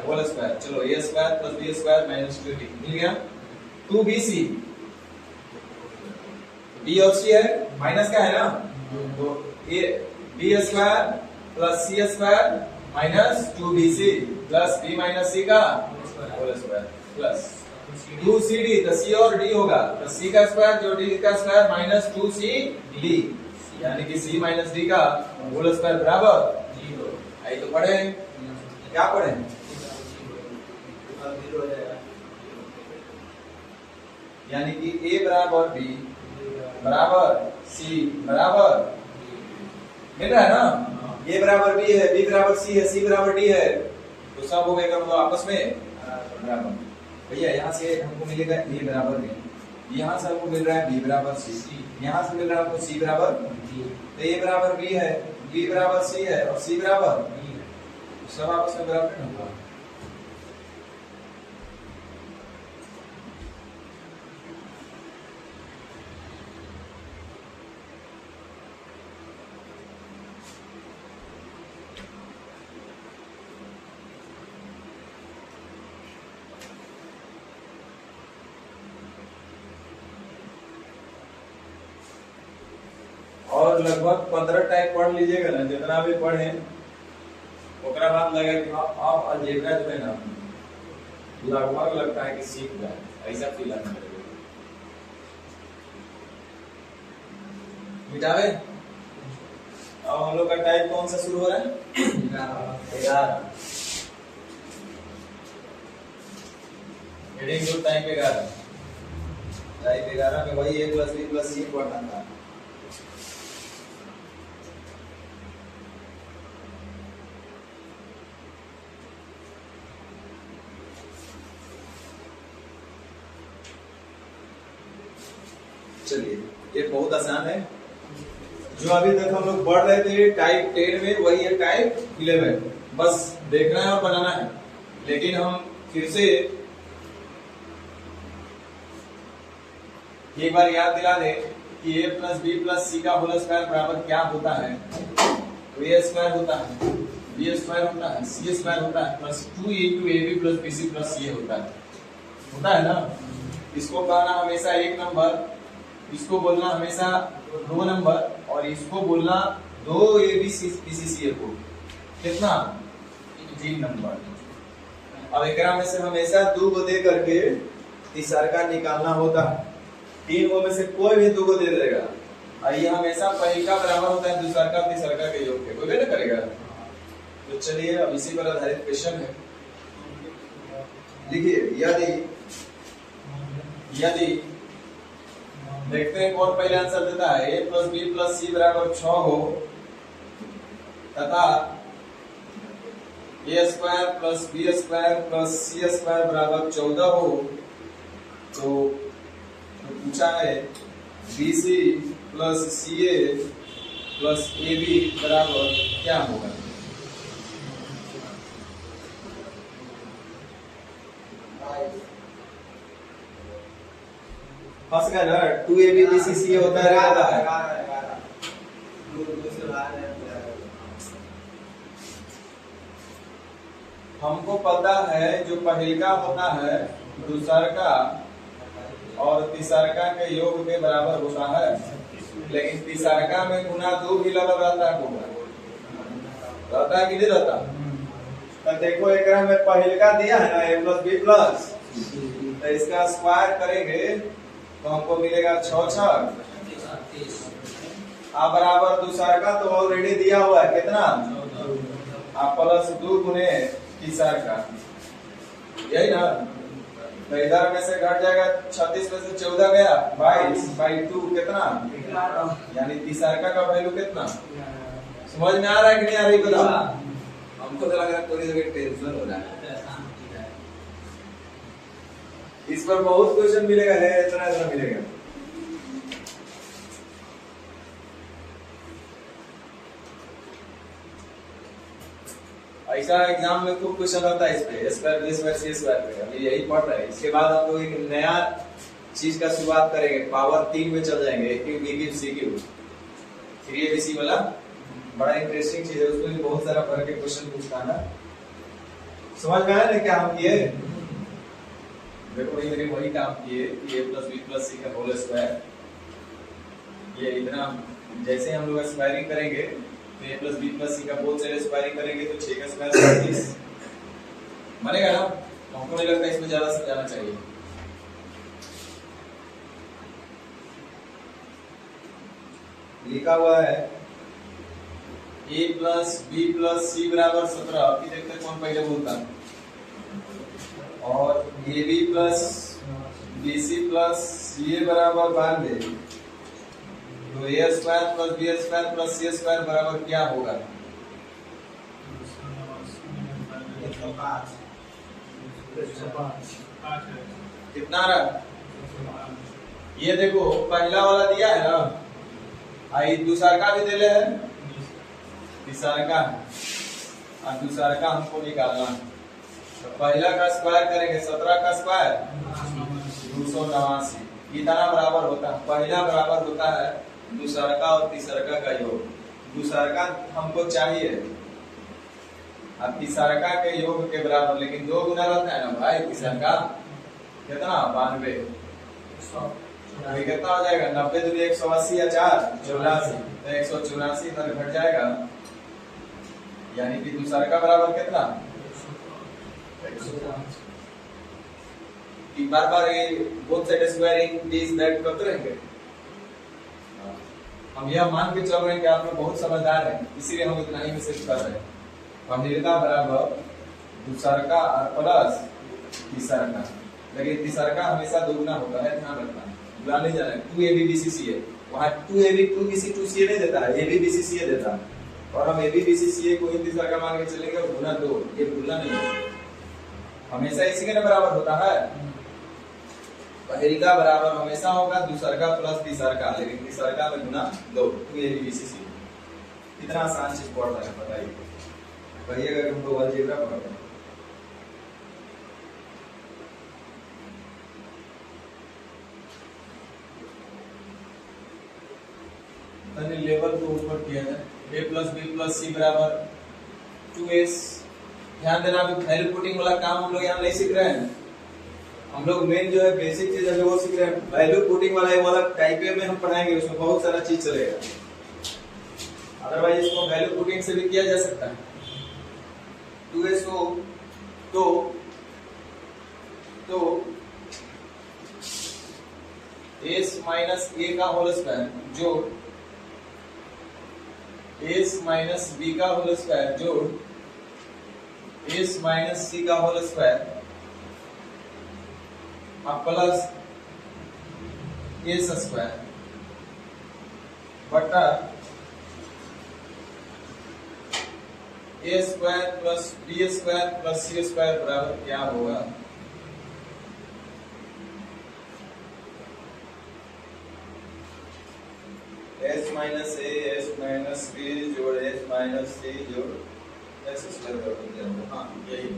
होल स्क्वायर। चलो a square plus b square minus 2ab मिल गया। 2bc, b और c है, माइनस का है ना, तो a b square plus c square minus 2bc plus b minus c का होल स्क्वायर प्लस 2cd, तो c और d होगा, तो c का स्क्वायर जो d का स्क्वायर माइनस 2cd, यानी कि c माइनस d का होल स्क्वायर बराबर 0। आई तो पढ़े, क्या पढ़े, यानी कि a बराबर b बराबर c बराबर मिल रहा है ना, a बराबर b है, b बराबर c है, c बराबर d है, तो सब हो गएगा मतलब आपस में बराबर। भैया यहाँ से हमको मिलेगा a बराबर b, यहाँ से हमको मिल रहा है b बराबर c, यहाँ से मिल रहा है हमको c बराबर d, तो a बराबर b है, b बराबर c है और c बराबर d है, सब आपस में बराबर नहीं होगा। और लगभग 15 टाइप पढ़ लीजिएगा ना, जितना भी पढ़े ओकरा बाद लगे कि आप अलजेब्रा जो है ना लगभग लगता है कि सीख जाए, ऐसा फील आने लगेगा। मिटावे, अब हम लोग का टाइप कौन सा शुरू हो रहा है, 11 हेडिंग ग्रुप टाइप 11 में वही a plus b plus c पढ़ना था। चलिए, ये बहुत आसान है, जो अभी तक हम लोग पढ़ रहे थे टाइप 10 में वही है टाइप 11, बस देखना है और बनाना है। लेकिन हम फिर से एक बार याद दिला दें कि a plus b plus c का होल स्क्वायर बराबर क्या होता है, तो a स्क्वायर होता है, b स्क्वायर होता है, c स्क्वायर होता है plus 2 into ab plus bc plus c होता है ना। इसको कहना हमेशा 1 नंबर, इसको बोलना हमेशा 2 नंबर, और इसको बोलना 2 ABCC को कितना 3 नंबर। अब एकरा में से हमेशा 2 को दे करके तीसरा का निकालना होता है, 3 को में से कोई भी 2 को दे देगा, और ये हमेशा पहले का बराबर होता है दूसरा का तीसरा का के योग के, कोई भी ना करेगा। तो चलिए अब इसी पर आधारित क्वेश्चन है, देखिए यदि देखते हैं कौन पहले आंसर देता है, a plus b plus c बराबर 6 हो तथा a square plus b square plus c square बराबर 14 हो, तो पूछा है bc plus ca plus ab बराबर क्या होगा। फंस गए ना, 2abcca होता है, रहता है। हमको पता है जो पहलका होता है दूसरका और तीसरका के योग के बराबर होता है, लेकिन तीसरका में गुना 2 भी लगल रहता है, रहता है कि नहीं रहता? तो देखो एक में पहलका दिया है ना a प्लस बी प्लस, तो इसका स्क्वायर करेंगे तो हमको मिलेगा 6 आ बराबर दूसरका तो ऑलरेडी दिया हुआ है कितना, आ प्लस 2 गुने तीसरका, यही ना। तो इधर में से घट जाएगा 36 में से 14 गया 22/2 कितना, यानी तीसरका का वैल्यू कितना। समझ में आ रहा है कि नहीं आ रही बताओ? हमको तो लग रहा है थोड़ी जगह टेंशन हो रहा है। इस पर बहुत क्वेश्चन मिलेगा, है इतना मिलेगा। ऐसा एग्जाम में खूब क्वेश्चन आता है इस पे, square B square C square पे, अभी यही पढ़ रहे हैं। इसके बाद हम लोग एक नया चीज का शुरुआत करेंगे, पावर 3 में चल जाएंगे, a cube b cube c cube 3abc वाला बड़ा इंटरेस्टिंग चीज है, उसमें भी बहुत सारा भर के क्वेश्चन पूछता है। समझ में आया ना क्या हम किए? देखो ये मेरे वही काम किए कि a plus B plus C का होल स्क्वायर, ये इतना जैसे हम लोग स्क्वायरिंग करेंगे तो a plus B plus C का बोथ साइड स्क्वायरिंग करेंगे तो 6 का स्क्वायर 36 बनेगा ना। हमको नहीं लगता इसमें ज्यादा समझाना चाहिए। लिखा हुआ है a plus B plus C बराबर 17, अभी देखते हैं कौन पहले बोलता है, और A B plus B C plus C A बराबर 92, तो A square plus B square plus C square बराबर क्या होगा? 105। कितना रहा? ये देखो पहला वाला दिया है ना, आई दूसरका भी दे ले है, तीसरका और दूसरका हमको निकालना है। तो पहला का स्क्वायर करेंगे 17 का स्क्वायर 289, कितना बराबर होता है? पहला बराबर होता है दूसरका और तीसरका का योग, दूसरका हमको चाहिए और तीसरका के योग के बराबर, लेकिन 2 गुना रहता है ना भाई तीसरका, कितना 92, कितना हो जाएगा 90 दूनी 180 या 4 84, तो 184 इधर घट जाएगा, यानी कि दूसरका बराबर कितना, बार ये both side squaring this that करते रहेंगे। हम यह मान के चल रहे हैं कि आप लोग बहुत समझदार हैं, इसीलिए हम इतना ही मैसेज कर रहे हैं। पहलका बराबर दूसरका और प्लस तीसरका, लेकिन तीसरका हमेशा दोगुना होता है, ध्यान रखना, भूला नहीं जाना है। 2abcca वहाँ 2ab 2bc 2ca नहीं देता है, abcca देता है, और हम abcca को ही तीसरका मान के चलेंगे और गुना 2, ये भूलना नहीं है, हमेशा इसी के बराबर होता है। पहलका बराबर हमेशा होगा दूसरका प्लस तीसरका, लेकिन तीसरका में गुना 2, 2abcca। कितना आसान चीज पढ़ रहा है बताइए, कहिएगा कि हम लोग अलजेब्रा पढ़ रहे हैं। लेवल को ऊपर किया जाए, a plus B plus C बराबर 2s। ध्यान देना, अभी वैल्यू पुटिंग वाला काम हम लोग यहाँ नहीं सीख रहे हैं, हम लोग मेन जो है बेसिक चीज है वो सीख रहे हैं। वैल्यू पुटिंग वाला ये वाला टाइप में हम पढ़ाएंगे, उसमें बहुत सारा चीज चलेगा, अदरवाइज इसको वैल्यू पुटिंग से भी किया जा सकता है। 2s को तो s माइनस a का होल स्क्वायर जोड़ s माइनस b का होल स्क्वायर जोड़ s माइनस c का होल स्क्वायर अब प्लस s स्क्वायर बटा a square plus b square plus c square बराबर क्या होगा? s minus a s minus b जोड़ s माइनस c जोड़ s स्क्वायर बराबर क्या होगा? हाँ यही।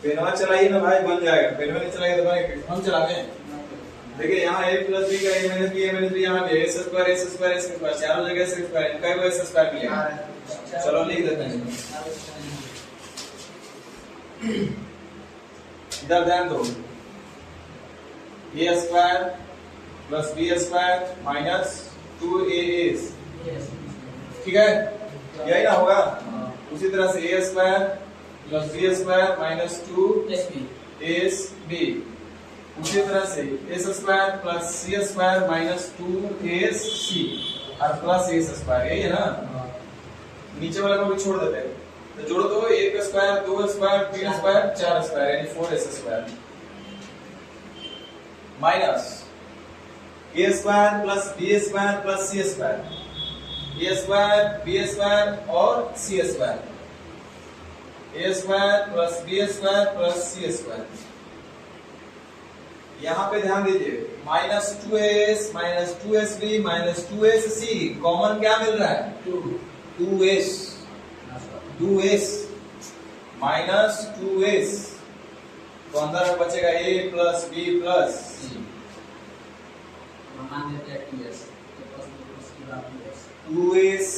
पेनवा चलाइए ना भाई, बन जाएगा। पेनवा नहीं चलाइए तो बनेगा। हम चलाते हैं। देखिए यहाँ a प्लस बी का a माइनस बी यहाँ पे a स्क्वायर चारों जगह से स्क्वायर इनका भी s स्क्वायर मिलेगा। चलो लिख देते हैं। इधर ध्यान दो, a square plus B square minus 2a ठीक है, यही ना होगा। उसी तरह से a square plus B square minus 2ab, उसी तरह से एस स्क्वायर प्लस सी स्क्वायर माइनस 2ac और प्लस एस स्क्वायर, यही है ना। नीचे वाला को भी छोड़ देते हैं तो जोड़ दो, 1 स्क्वायर 2 स्क्वायर 3 स्क्वायर 4 स्क्वायर यानी 4s square minus A square plus B square plus C square, A square B square और C square, A square plus B square plus C square. यहाँ पे ध्यान दीजिए, minus 2as minus 2sb minus 2sc, common क्या मिल रहा है 2s minus 2s, तो अंदर में बचेगा a plus b plus c, 2s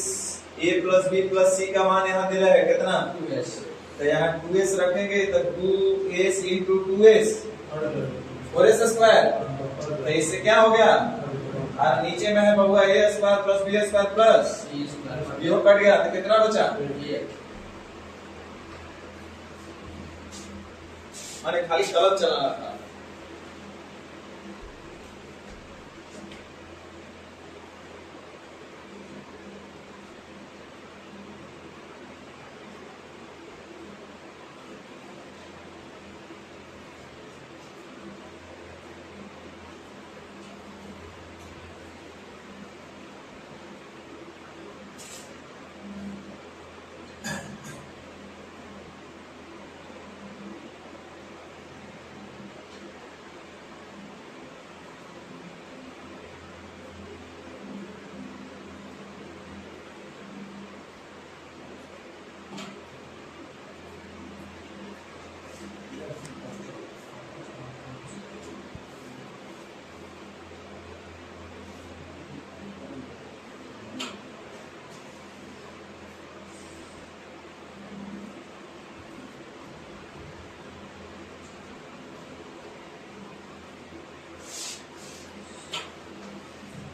a plus b plus c का मान यहाँ दिया है कितना 2s, तो यहाँ 2s रखेंगे तो 2s इंटू 2s और एस स्क्वायर, तो इससे क्या हो गया, और नीचे में है बहुआ A square plus B square plus ये कट गया तो कितना बचा, मैंने खाली गलत चलाना था।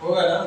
होगा ना,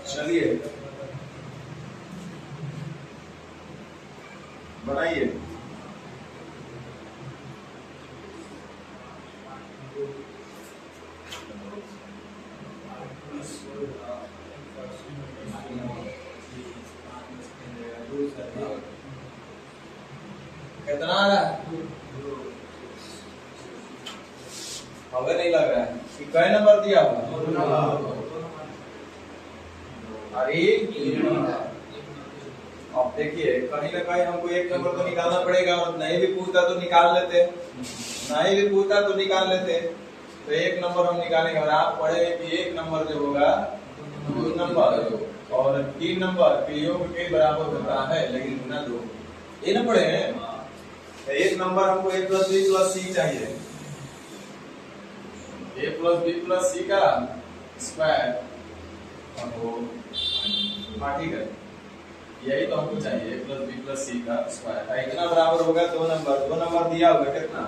चलिए बनाइए। कितना आ रहा है, हमें नहीं लग रहा है कि कई नंबर दिया हुआ, अरे अब देखिए कहीं ना कहीं हमको एक नंबर तो निकालना पड़ेगा, और नहीं भी पूछता तो निकाल लेते, नहीं भी पूछता तो निकाल लेते, तो एक नंबर हम निकालेंगे। और आप पढ़े कि एक नंबर जो होगा 2 नंबर और 3 नंबर के योग के बराबर होता है, लेकिन गुना 2 ये ना पढ़े हैं। तो एक नंबर हमको a प्लस बी प्लस सी चाहिए, a plus B plus C का स्क्वायर, ठीक है यही तो हमको चाहिए, a plus B plus C का स्क्वायर। इतना बराबर होगा 2 नंबर दिया होगा कितना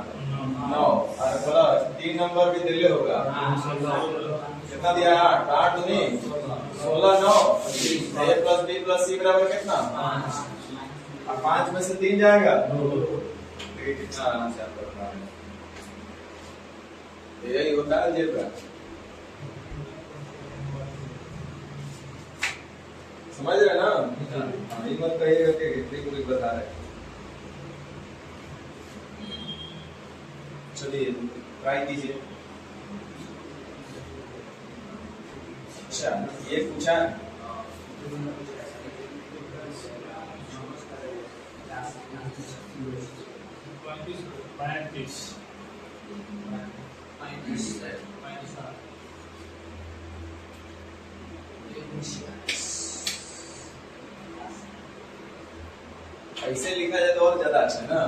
9, और प्लस 3 नंबर भी दिले होगा कितना दिया 8 दूनी 16 9, a plus B plus C बराबर कितना 5, और 5 में से 3 जाएगा देखिए कितना आराम से आपका बना है। यही होता है अलजेब्रा। समझ रहे ना? हाँ, ये मत कहिएगा कि ट्रिक बता रहे। चलिए ट्राई कीजिए। अच्छा ये पूछा है ऐसे लिखा जाए तो और ज्यादा अच्छा है ना।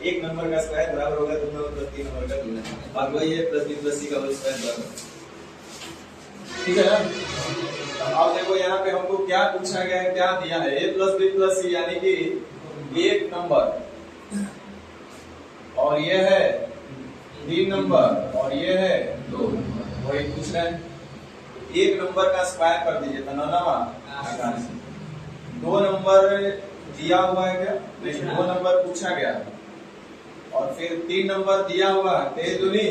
एक नंबर का स्क्वायर बराबर होगा 2 प्लस 3 नंबर का 2 और वही है प्लस बी प्लस सी का होल स्क्वायर बराबर। ठीक है ना? अब देखो यहाँ पे हमको क्या पूछा गया है, क्या दिया है, a प्लस बी प्लस सी यानी कि एक नंबर और ये है 3 नंबर और ये है 2। वही पूछ रहे हैं। एक नंबर का स्क्वायर कर दीजिए तो 2 नंबर दिया हुआ है क्या? नहीं, 2 नंबर पूछा गया और फिर 3 नंबर दिया हुआ है। 3 दूनी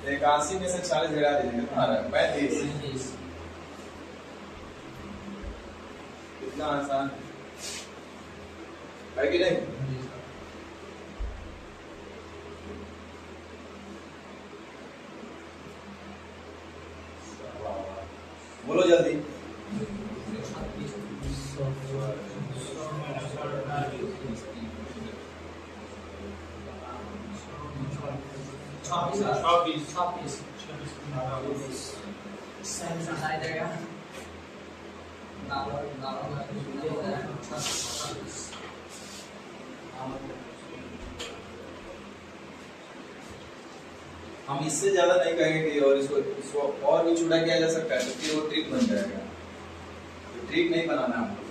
81 में से 40 घटा दीजिए कितना आ रहा है? 35। कितना आसान है कि नहीं? बोलो जल्दी। हम इससे ज्यादा नहीं कहेंगे कि और इसको और भी छोटा किया जा सकता है, क्योंकि वो ट्रिक बन जाएगा। तो ट्रिक नहीं बनाना है हमको।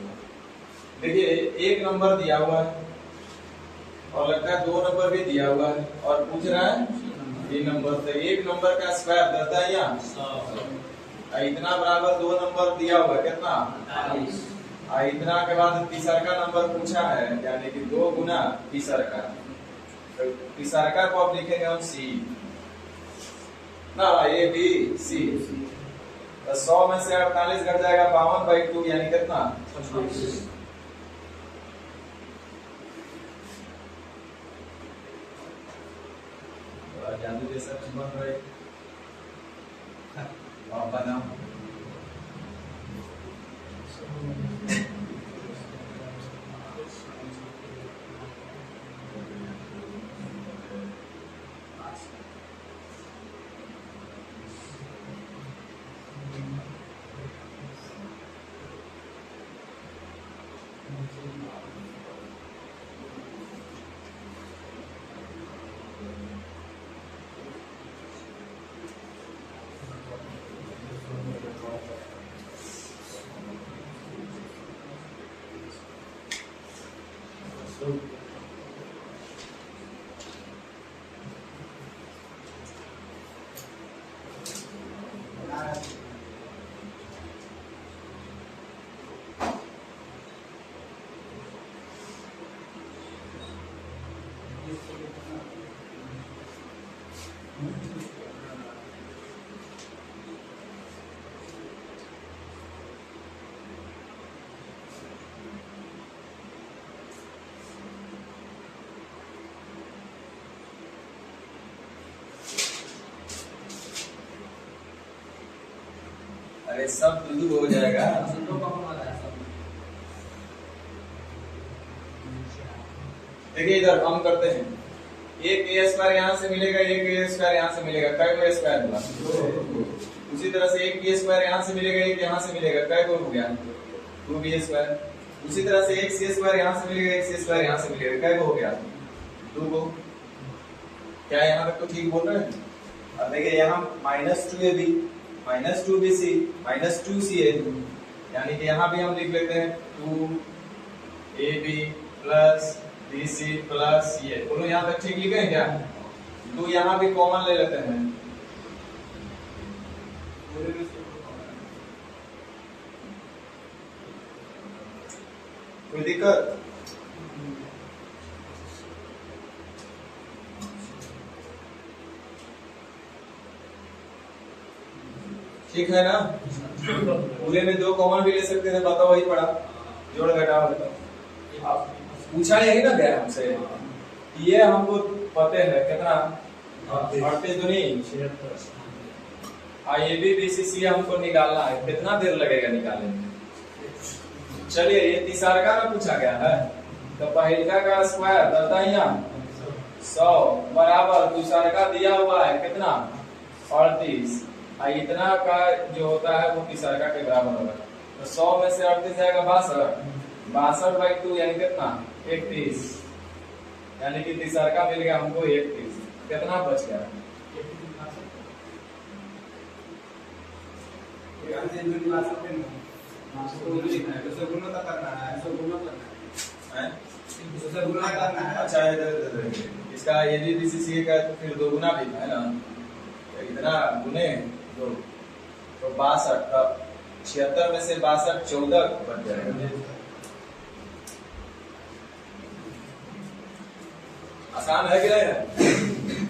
देखिए एक नंबर दिया हुआ है और लगता है 2 नंबर भी दिया हुआ है और पूछ रहा है 3 नंबर। तो एक नंबर का स्क्वायर करता है यहाँ इतना बराबर 2 नंबर दिया हुआ है कितना? इतना के बाद तीसरा का नंबर पूछा है यानी कि 2 गुना तीसरा का। तो तीसरा को आप लिखेंगे हम सी ना, ए बी सी। तो 100 में से 48 घट जाएगा 52/2 यानी कितना? 26। जादू जैसा बन रहे बनाओ। अरे सब दूध हो जाएगा। देखिए इधर हम करते हैं, एक ए स्क्वायर यहाँ से मिलेगा, एक ए स्क्वायर यहाँ से मिलेगा, कै गो स्क्वायर हुआ? उसी तरह से एक बी स्क्वायर यहाँ से मिलेगा, एक यहाँ से मिलेगा, कै गो हो गया? 2b square. उसी तरह से एक सी स्क्वायर यहाँ से मिलेगा, एक सी स्क्वायर यहाँ से मिलेगा, कै गो हो गया? 2 गो। क्या यहाँ तक तो ठीक बोल रहे हैं? अब देखिए यहाँ -2ab -2bc -2ca यानी कि यहाँ भी हम लिख लेते हैं 2ab प्लस bc प्लस ये बोलो यहाँ तक ठीक लिखे हैं क्या? तो यहाँ भी कॉमन ले लेते हैं। कोई दिक्कत? ठीक है ना? पूरे में 2 कॉमन भी ले सकते थे, बताओ वही पड़ा, जोड़ घटाव बताओ। आप पूछा यही ना गया हमसे, ये हमको पता है कितना 38 दूनी, ये भी बीसीसी हमको निकालना है, कितना देर लगेगा निकालने में? चलिए ये तीसरा में पूछा गया है, तो पहलका का स्क्वायर दताइया 100 बराबर दूसरा का दिया हुआ है कितना 38, इतना का जो होता है वो तीसरा का के बराबर होगा, तो 100 में से 38 जाएगा 62/2 यानी कितना 31, यानी कि तीसरा का मिल गया हमको 31, कितना बच गया? अच्छा इसका ये भी बीसीसी का फिर 2 गुना भी है ना, इतना गुने 2 तो 62, 76 में से 62 14 बन जाएगा। आसान है कि नहीं?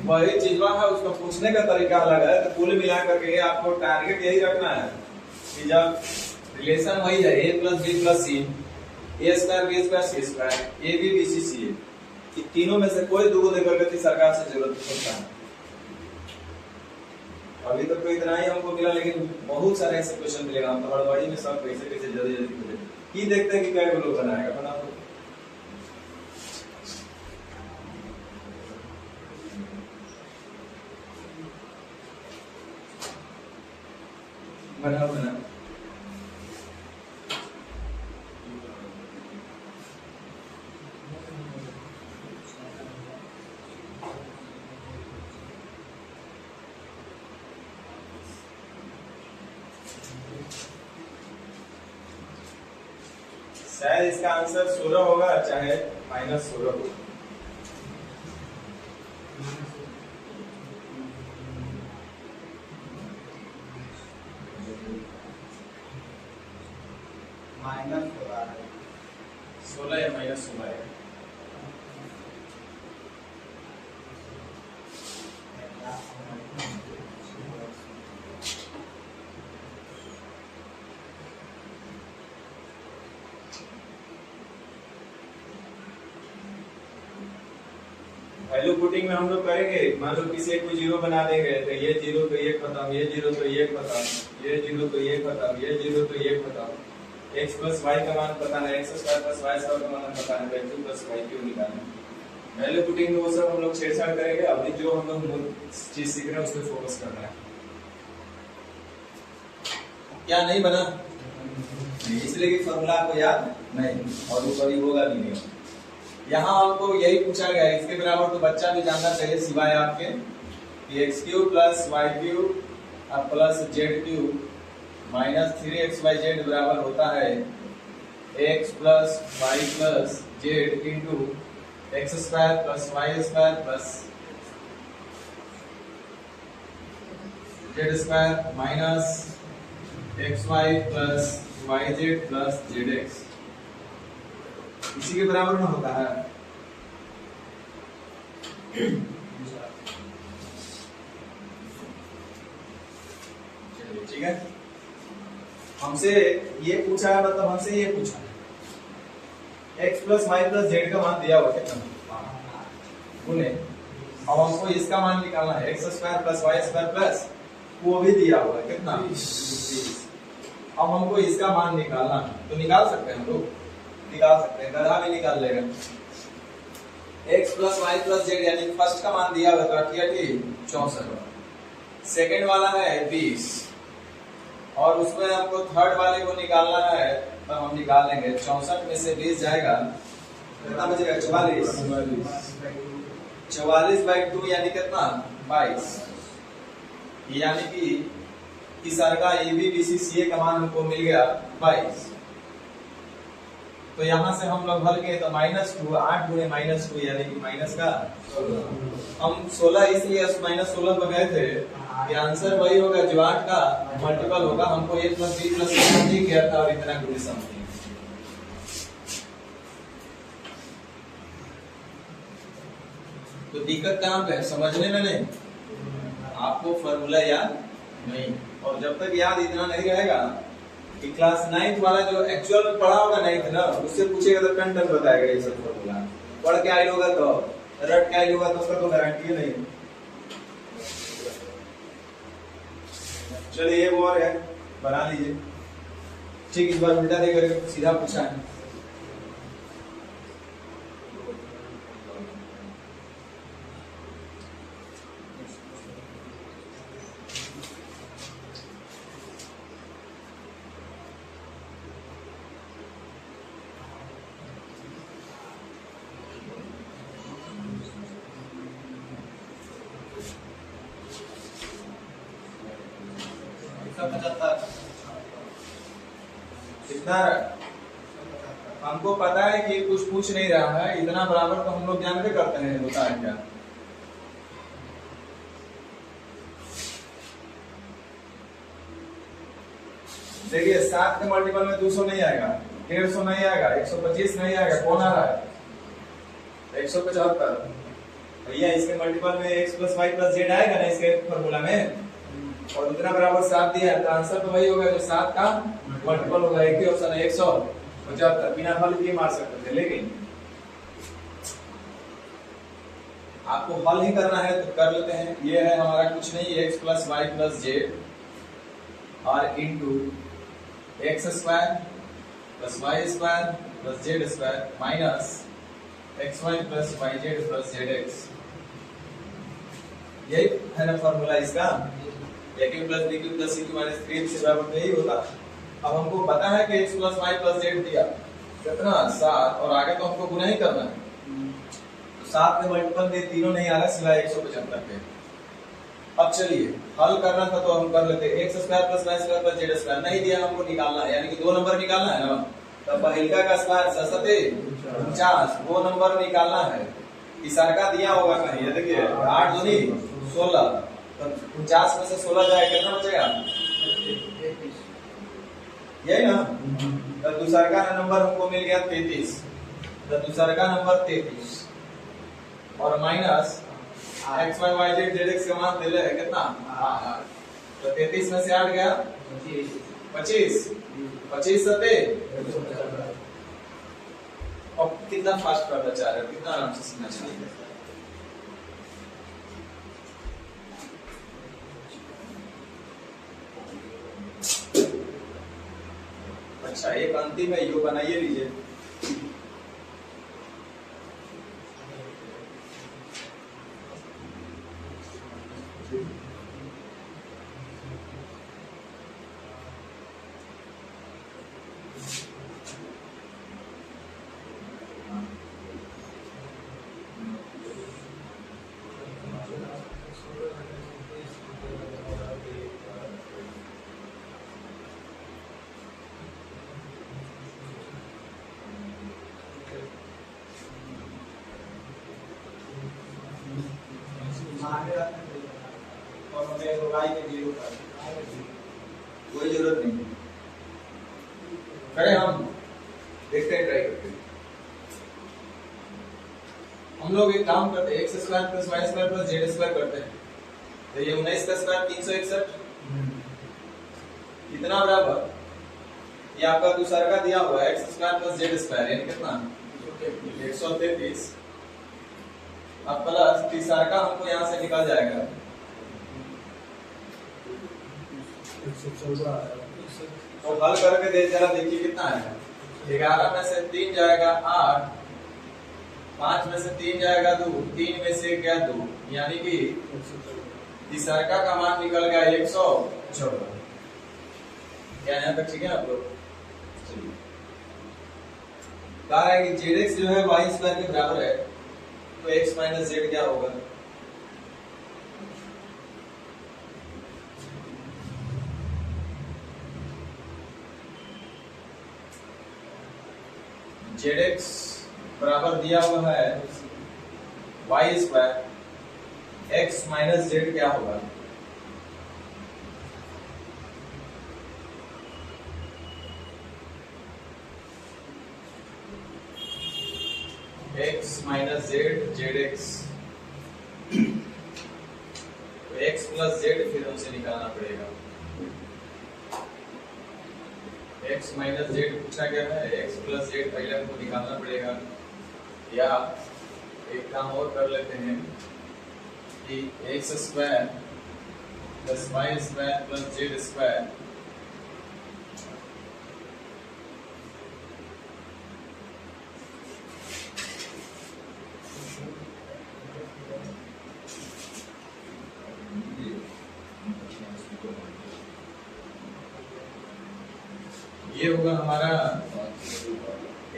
वही चीजवा है, उसको पूछने का तरीका अलग है, तो कुल मिला करके आपको टारगेट यही रखना है कि जब रिलेशन वही है a + b + c, a² b² c², a b b c c, ये तीनों में से कोई 2 देकर के सरकार से जरूरत पड़ता है। अभी तक तो इतना ही हमको मिला, लेकिन बहुत सारे ऐसे क्वेश्चन मिलेगा, हम तो हड़बड़ी में सब कैसे कैसे जल्दी जल्दी की देखते हैं कि क्या लोग बनाएगा, बना दो। बना शायद इसका आंसर 16 होगा, चाहे -16 हो। -16 या -16 है। वैल्यू पुटिंग में हम लोग करेंगे, मान लो किसी एक को 0 बना देंगे, तो ये 0 तो 1 खत्म, ये 0 तो 1 खत्म, ये 0 तो 1 खत्म, ये 0 तो 1 खत्म, x + y का मान पता है, x² + y² का मान पता है, x2 + y3 निकालना है। वैल्यू पुटिंग में वो सब हम लोग छेड़छाड़ करेंगे, अभी जो हम लोग चीज सीख रहे हैं उस पर फोकस करना है। क्या नहीं बना? इसलिए कि फॉर्मूला आपको याद नहीं, और वो कभी होगा भी नहीं। यहाँ हमको यही पूछा गया है, इसके बराबर तो बच्चा भी जानना चाहिए सिवाय आपके, कि x³ + y³ + z³ - 3xyz बराबर होता है x + y + z into x² + y² + z² minus xy + yz + zx, इसी के बराबर में होता है। चलिए ठीक है, हमसे ये पूछा है, मतलब हमसे ये पूछा है x + y + z का मान दिया हुआ कितना गुने, अब हमको इसका मान निकालना है x² + y² प्लस वो भी दिया हुआ है कितना 20। अब हमको इसका मान निकालना है, तो निकाल सकते हैं हम लोग, निकाल सकते हैं, गधा भी निकाल लेगा। x + y + z यानी फर्स्ट का मान दिया हुआ तो 64, सेकंड वाला है 20, और उसमें आपको थर्ड वाले को निकालना है, तो हम निकाल लेंगे। 64 में से 20 जाएगा, कितना बचेगा 44/2 यानी कितना 22, यानी कि सर का ABBCCA का मान हमको मिल गया 22। तो यहाँ से हम लोग हल किए तो -2, 8 गुणे -2 यानी कि माइनस का 16। हम 16 इसलिए -16 पर गए थे कि आंसर वही होगा जो 8 का मल्टीपल होगा, हमको a + b + c नहीं किया था, और इतना गुणे समथिंग। तो दिक्कत कहाँ पे है? समझने में नहीं, आपको फॉर्मूला याद नहीं। और जब तक याद इतना नहीं रहेगा कि क्लास 9th वाला जो एक्चुअल में पढ़ा होगा 9th ना, उससे पूछेगा तो टन बताएगा ये सब फॉर्मूला। पढ़ के आए होगा तो, रट के आए होगा तो उसका तो गारंटी नहीं। चलिए ये वो और है, बना लीजिए। ठीक, इस बार उल्टा दे करके सीधा पूछा है। इतना हमको पता है कि कुछ पूछ नहीं रहा है, इतना बराबर तो हम लोग जानते करते हैं होता है क्या। देखिए 7 के मल्टीपल में 200 नहीं आएगा, 150 नहीं आएगा, 125 नहीं आएगा, कौन आ रहा है 175। भैया इसके मल्टीपल में x + y + z आएगा ना इसके फॉर्मूला में, और उतना बराबर 7 दिया है तो आंसर तो वही होगा जो 7 का मल्टीपल होगा। एक ही ऑप्शन है 175, बिना हल किए मार सकते थे, लेकिन आपको हल ही करना है तो कर लेते हैं। ये है हमारा कुछ नहीं, x + y + z और into x² + y² + z² minus xy + yz + zx। यही है ना फॉर्मूला इसका, AQ + BQ + CQ - 3 से बराबर यही होता। अब हमको पता है कि x + y + z दिया कितना 7, और आगे तो हमको गुना ही करना है। तो 7 में मल्टीपल में तीनों नहीं आ रहा सिवाय 175 के। अब चलिए हल करना था तो हम कर लेते। x² + y² + z² नहीं दिया, हमको निकालना है, यानी कि 2 नंबर निकालना है ना। तब पहिलका का स्क्वायर 49, 2 नंबर निकालना है। तीसरा का दिया होगा कहीं, ये देखिए 8 दूनी 16, तो 49 में से 16 जाए कितना बचेगा, यही ना। तो दूसरा का नंबर हमको मिल गया 33, तो दूसरा का नंबर 33 और minus x y y z z x का मान दे ले कितना, तो 33 में से 8 गया 25, 25 सते। अब कितना फास्ट करना चाह रहे हो, कितना आराम से सीखना चाहिए। अच्छा एक अंतिम है, यो बनाइए लीजिए। कोई जरूरत नहीं, करें हम देखते हैं, ट्राई करते हैं। हम लोग एक काम करते हैं, x² + y² + z² करते हैं। तो ये 19 का स्क्वायर 361, इतना बराबर ये आपका दूसरा का दिया हुआ है x² + z² यानी कितना 133। अब प्लस तीसरा का हमको यहाँ से निकल जाएगा, तो हल करके दे जरा देखिए कितना है। 11 में से 3 जाएगा 8, 5 में से 3 जाएगा 2, 3 में से गया 2, यानी कि तीसरा का मान निकल गया 114। क्या यहाँ तक ठीक है आप लोग। चलिए कह रहा है कि zx जो है y² के बराबर है, तो x - z क्या होगा, zx बराबर दिया हुआ है y², x - z क्या होगा, x - z zx, तो x + z फिर हमसे निकालना पड़ेगा। x माइनस जेड पूछा गया है, x प्लस जेड पहले हमको निकालना पड़ेगा, या एक काम और कर लेते हैं कि X square plus Y square plus Z square ये होगा हमारा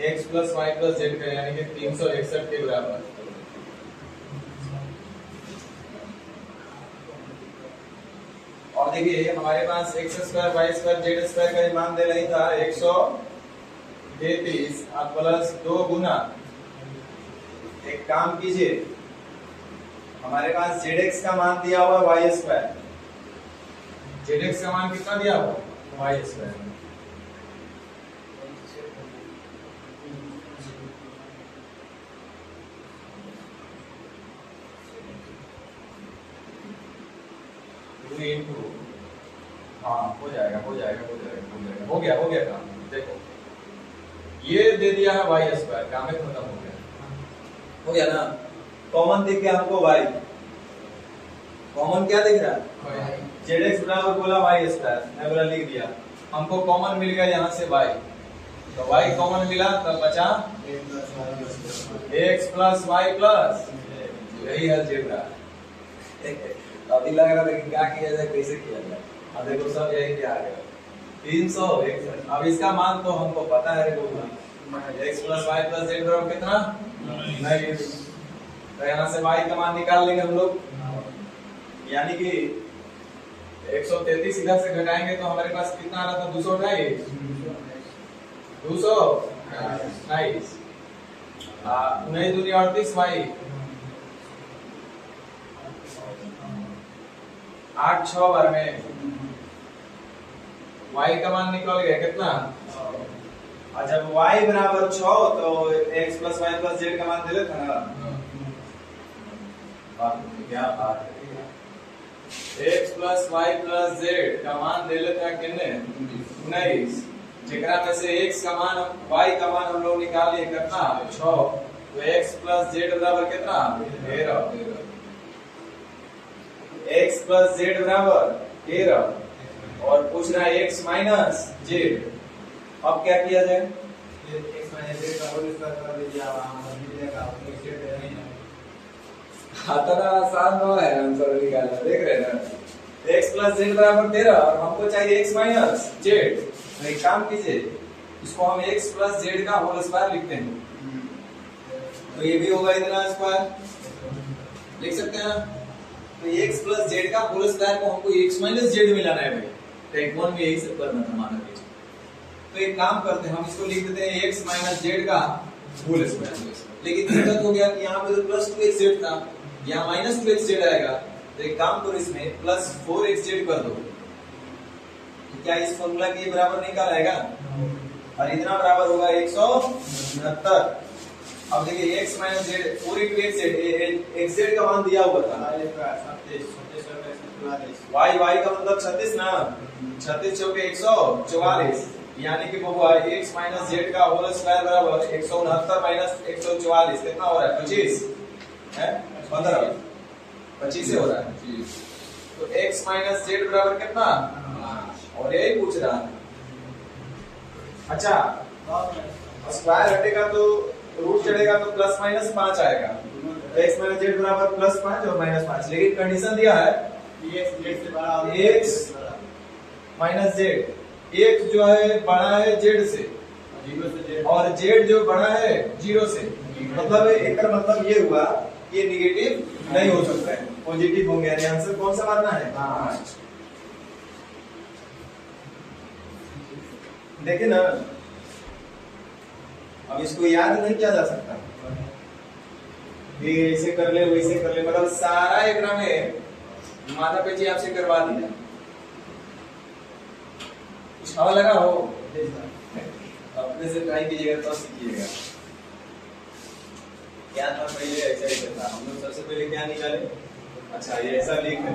x plus Y plus Z का, यानी कि 361 के बराबर। और देखिए हमारे पास X square Y square Z square का मान दे रही था 133 प्लस 2 गुना, एक काम कीजिए, हमारे पास जेड एक्स का मान दिया हुआ है वाई स्क्वायर, जेड एक्स का मान कितना दिया हुआ वाई स्क्वायर, हाँ हो जाएगा हो गया काम। देखो ये दे दिया है वाई स्क्वायर, काम में खत्म हो गया ना। कॉमन दिख गया हमको y, कॉमन क्या दिख रहा है जेड एक्स बराबर बोला वाई स्क्वायर, मैं बोला लिख दिया, हमको कॉमन मिल गया यहाँ से y, तो y कॉमन मिला तब बचा x प्लस वाई प्लस, यही है जेड। अभी लग रहा था कि क्या किया जाए कैसे किया जाए, अब देखो सब यही क्या आ गया 300। अब इसका मान तो हमको पता है, x plus Y plus Z बराबर कितना, नहीं, तो यहाँ से y का मान निकाल लेंगे हम लोग, यानी कि 133 इधर से घटाएंगे तो हमारे पास कितना आ रहा था 228, 228 नहीं दूनी 38 y 8 6 बार में y का मान निकल गया कितना, और जब y बराबर 6 तो x plus Y plus Z का मान दे लेता ना, क्या बात है, x plus Y plus Z का मान दे लेता है कितने 19, जेकरा में से x का मान y का मान हम लोग निकाल लिए कितना 6, तो x प्लस जेड बराबर कितना 13, x प्लस जेड बराबर 13, और पूछ रहा है x माइनस जेड। अब क्या किया जाए, x माइनस जेड का होल स्क्वायर कर दीजिए, आप मिल जाएगा, जेड नहीं है, इतना आसान तो है आंसर निकालना, देख रहे हैं ना, x प्लस जेड बराबर 13 और हमको चाहिए x माइनस जेड, तो एक काम कीजिए, इसको हम x प्लस जेड का होल स्क्वायर लिखते हैं, तो ये भी होगा इतना स्क्वायर लिख सकते हैं ना, तो x प्लस जेड का होल स्क्वायर को हमको x माइनस जेड मिलाना है भाई, तो एक वन में यही सब करना था माना लीजिए, तो एक काम करते हैं हम इसको लिख देते हैं x माइनस जेड का होल स्क्वायर, लेकिन दिक्कत हो गया कि यहाँ पे तो प्लस 2x जेड था, यहाँ माइनस 2x जेड आएगा, तो एक काम करो इसमें प्लस 4x जेड कर दो, तो क्या इस फॉर्मूला के बराबर निकाल आएगा, और इतना बराबर होगा 169। अब देखिए x minus Z 4 into x Z, x Z का मान दिया हुआ था y का मतलब 36 ना, 36 चौके 144, यानी कि वो x माइनस जेड का होल स्क्वायर बराबर 169 माइनस 144 कितना हो रहा है 25 है, 15 25 से हो रहा है, तो x माइनस जेड बराबर कितना, और यही पूछ रहा है। अच्छा स्क्वायर हटेगा तो रूट चढ़ेगा तो प्लस माइनस 5 आएगा, तो x माइनस जेड बराबर प्लस 5 और माइनस 5, लेकिन कंडीशन दिया है x माइनस जेड, x जो है बड़ा है जेड से, और जेड जो बड़ा है 0 से, मतलब एक मतलब ये हुआ ये निगेटिव नहीं हो सकता है, पॉजिटिव होंगे, यानी आंसर कौन सा मानना है 5। देखिए ना, अब इसको याद नहीं किया जा सकता, ये ऐसे कर ले वैसे कर ले, मतलब सारा एक में माता पिता आपसे करवा दिया, कुछ हवा लगा हो अपने से ट्राई कीजिएगा तो सीखिएगा। क्या था पहले ऐसा ही था, हम लोग सबसे पहले क्या निकाले, अच्छा ये ऐसा लिख है,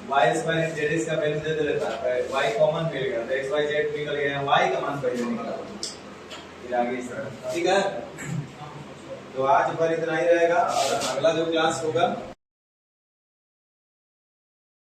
वाई स्क्वायर जेड इसका वैल्यू दे देता है, वाई कॉमन मिल गया तो एक्स वाई जेड निकल गया, वाई का मान पहले निकाला, फिर आगे इस तरह। ठीक है, तो आज पर इतना ही रहेगा और अगला जो क्लास होगा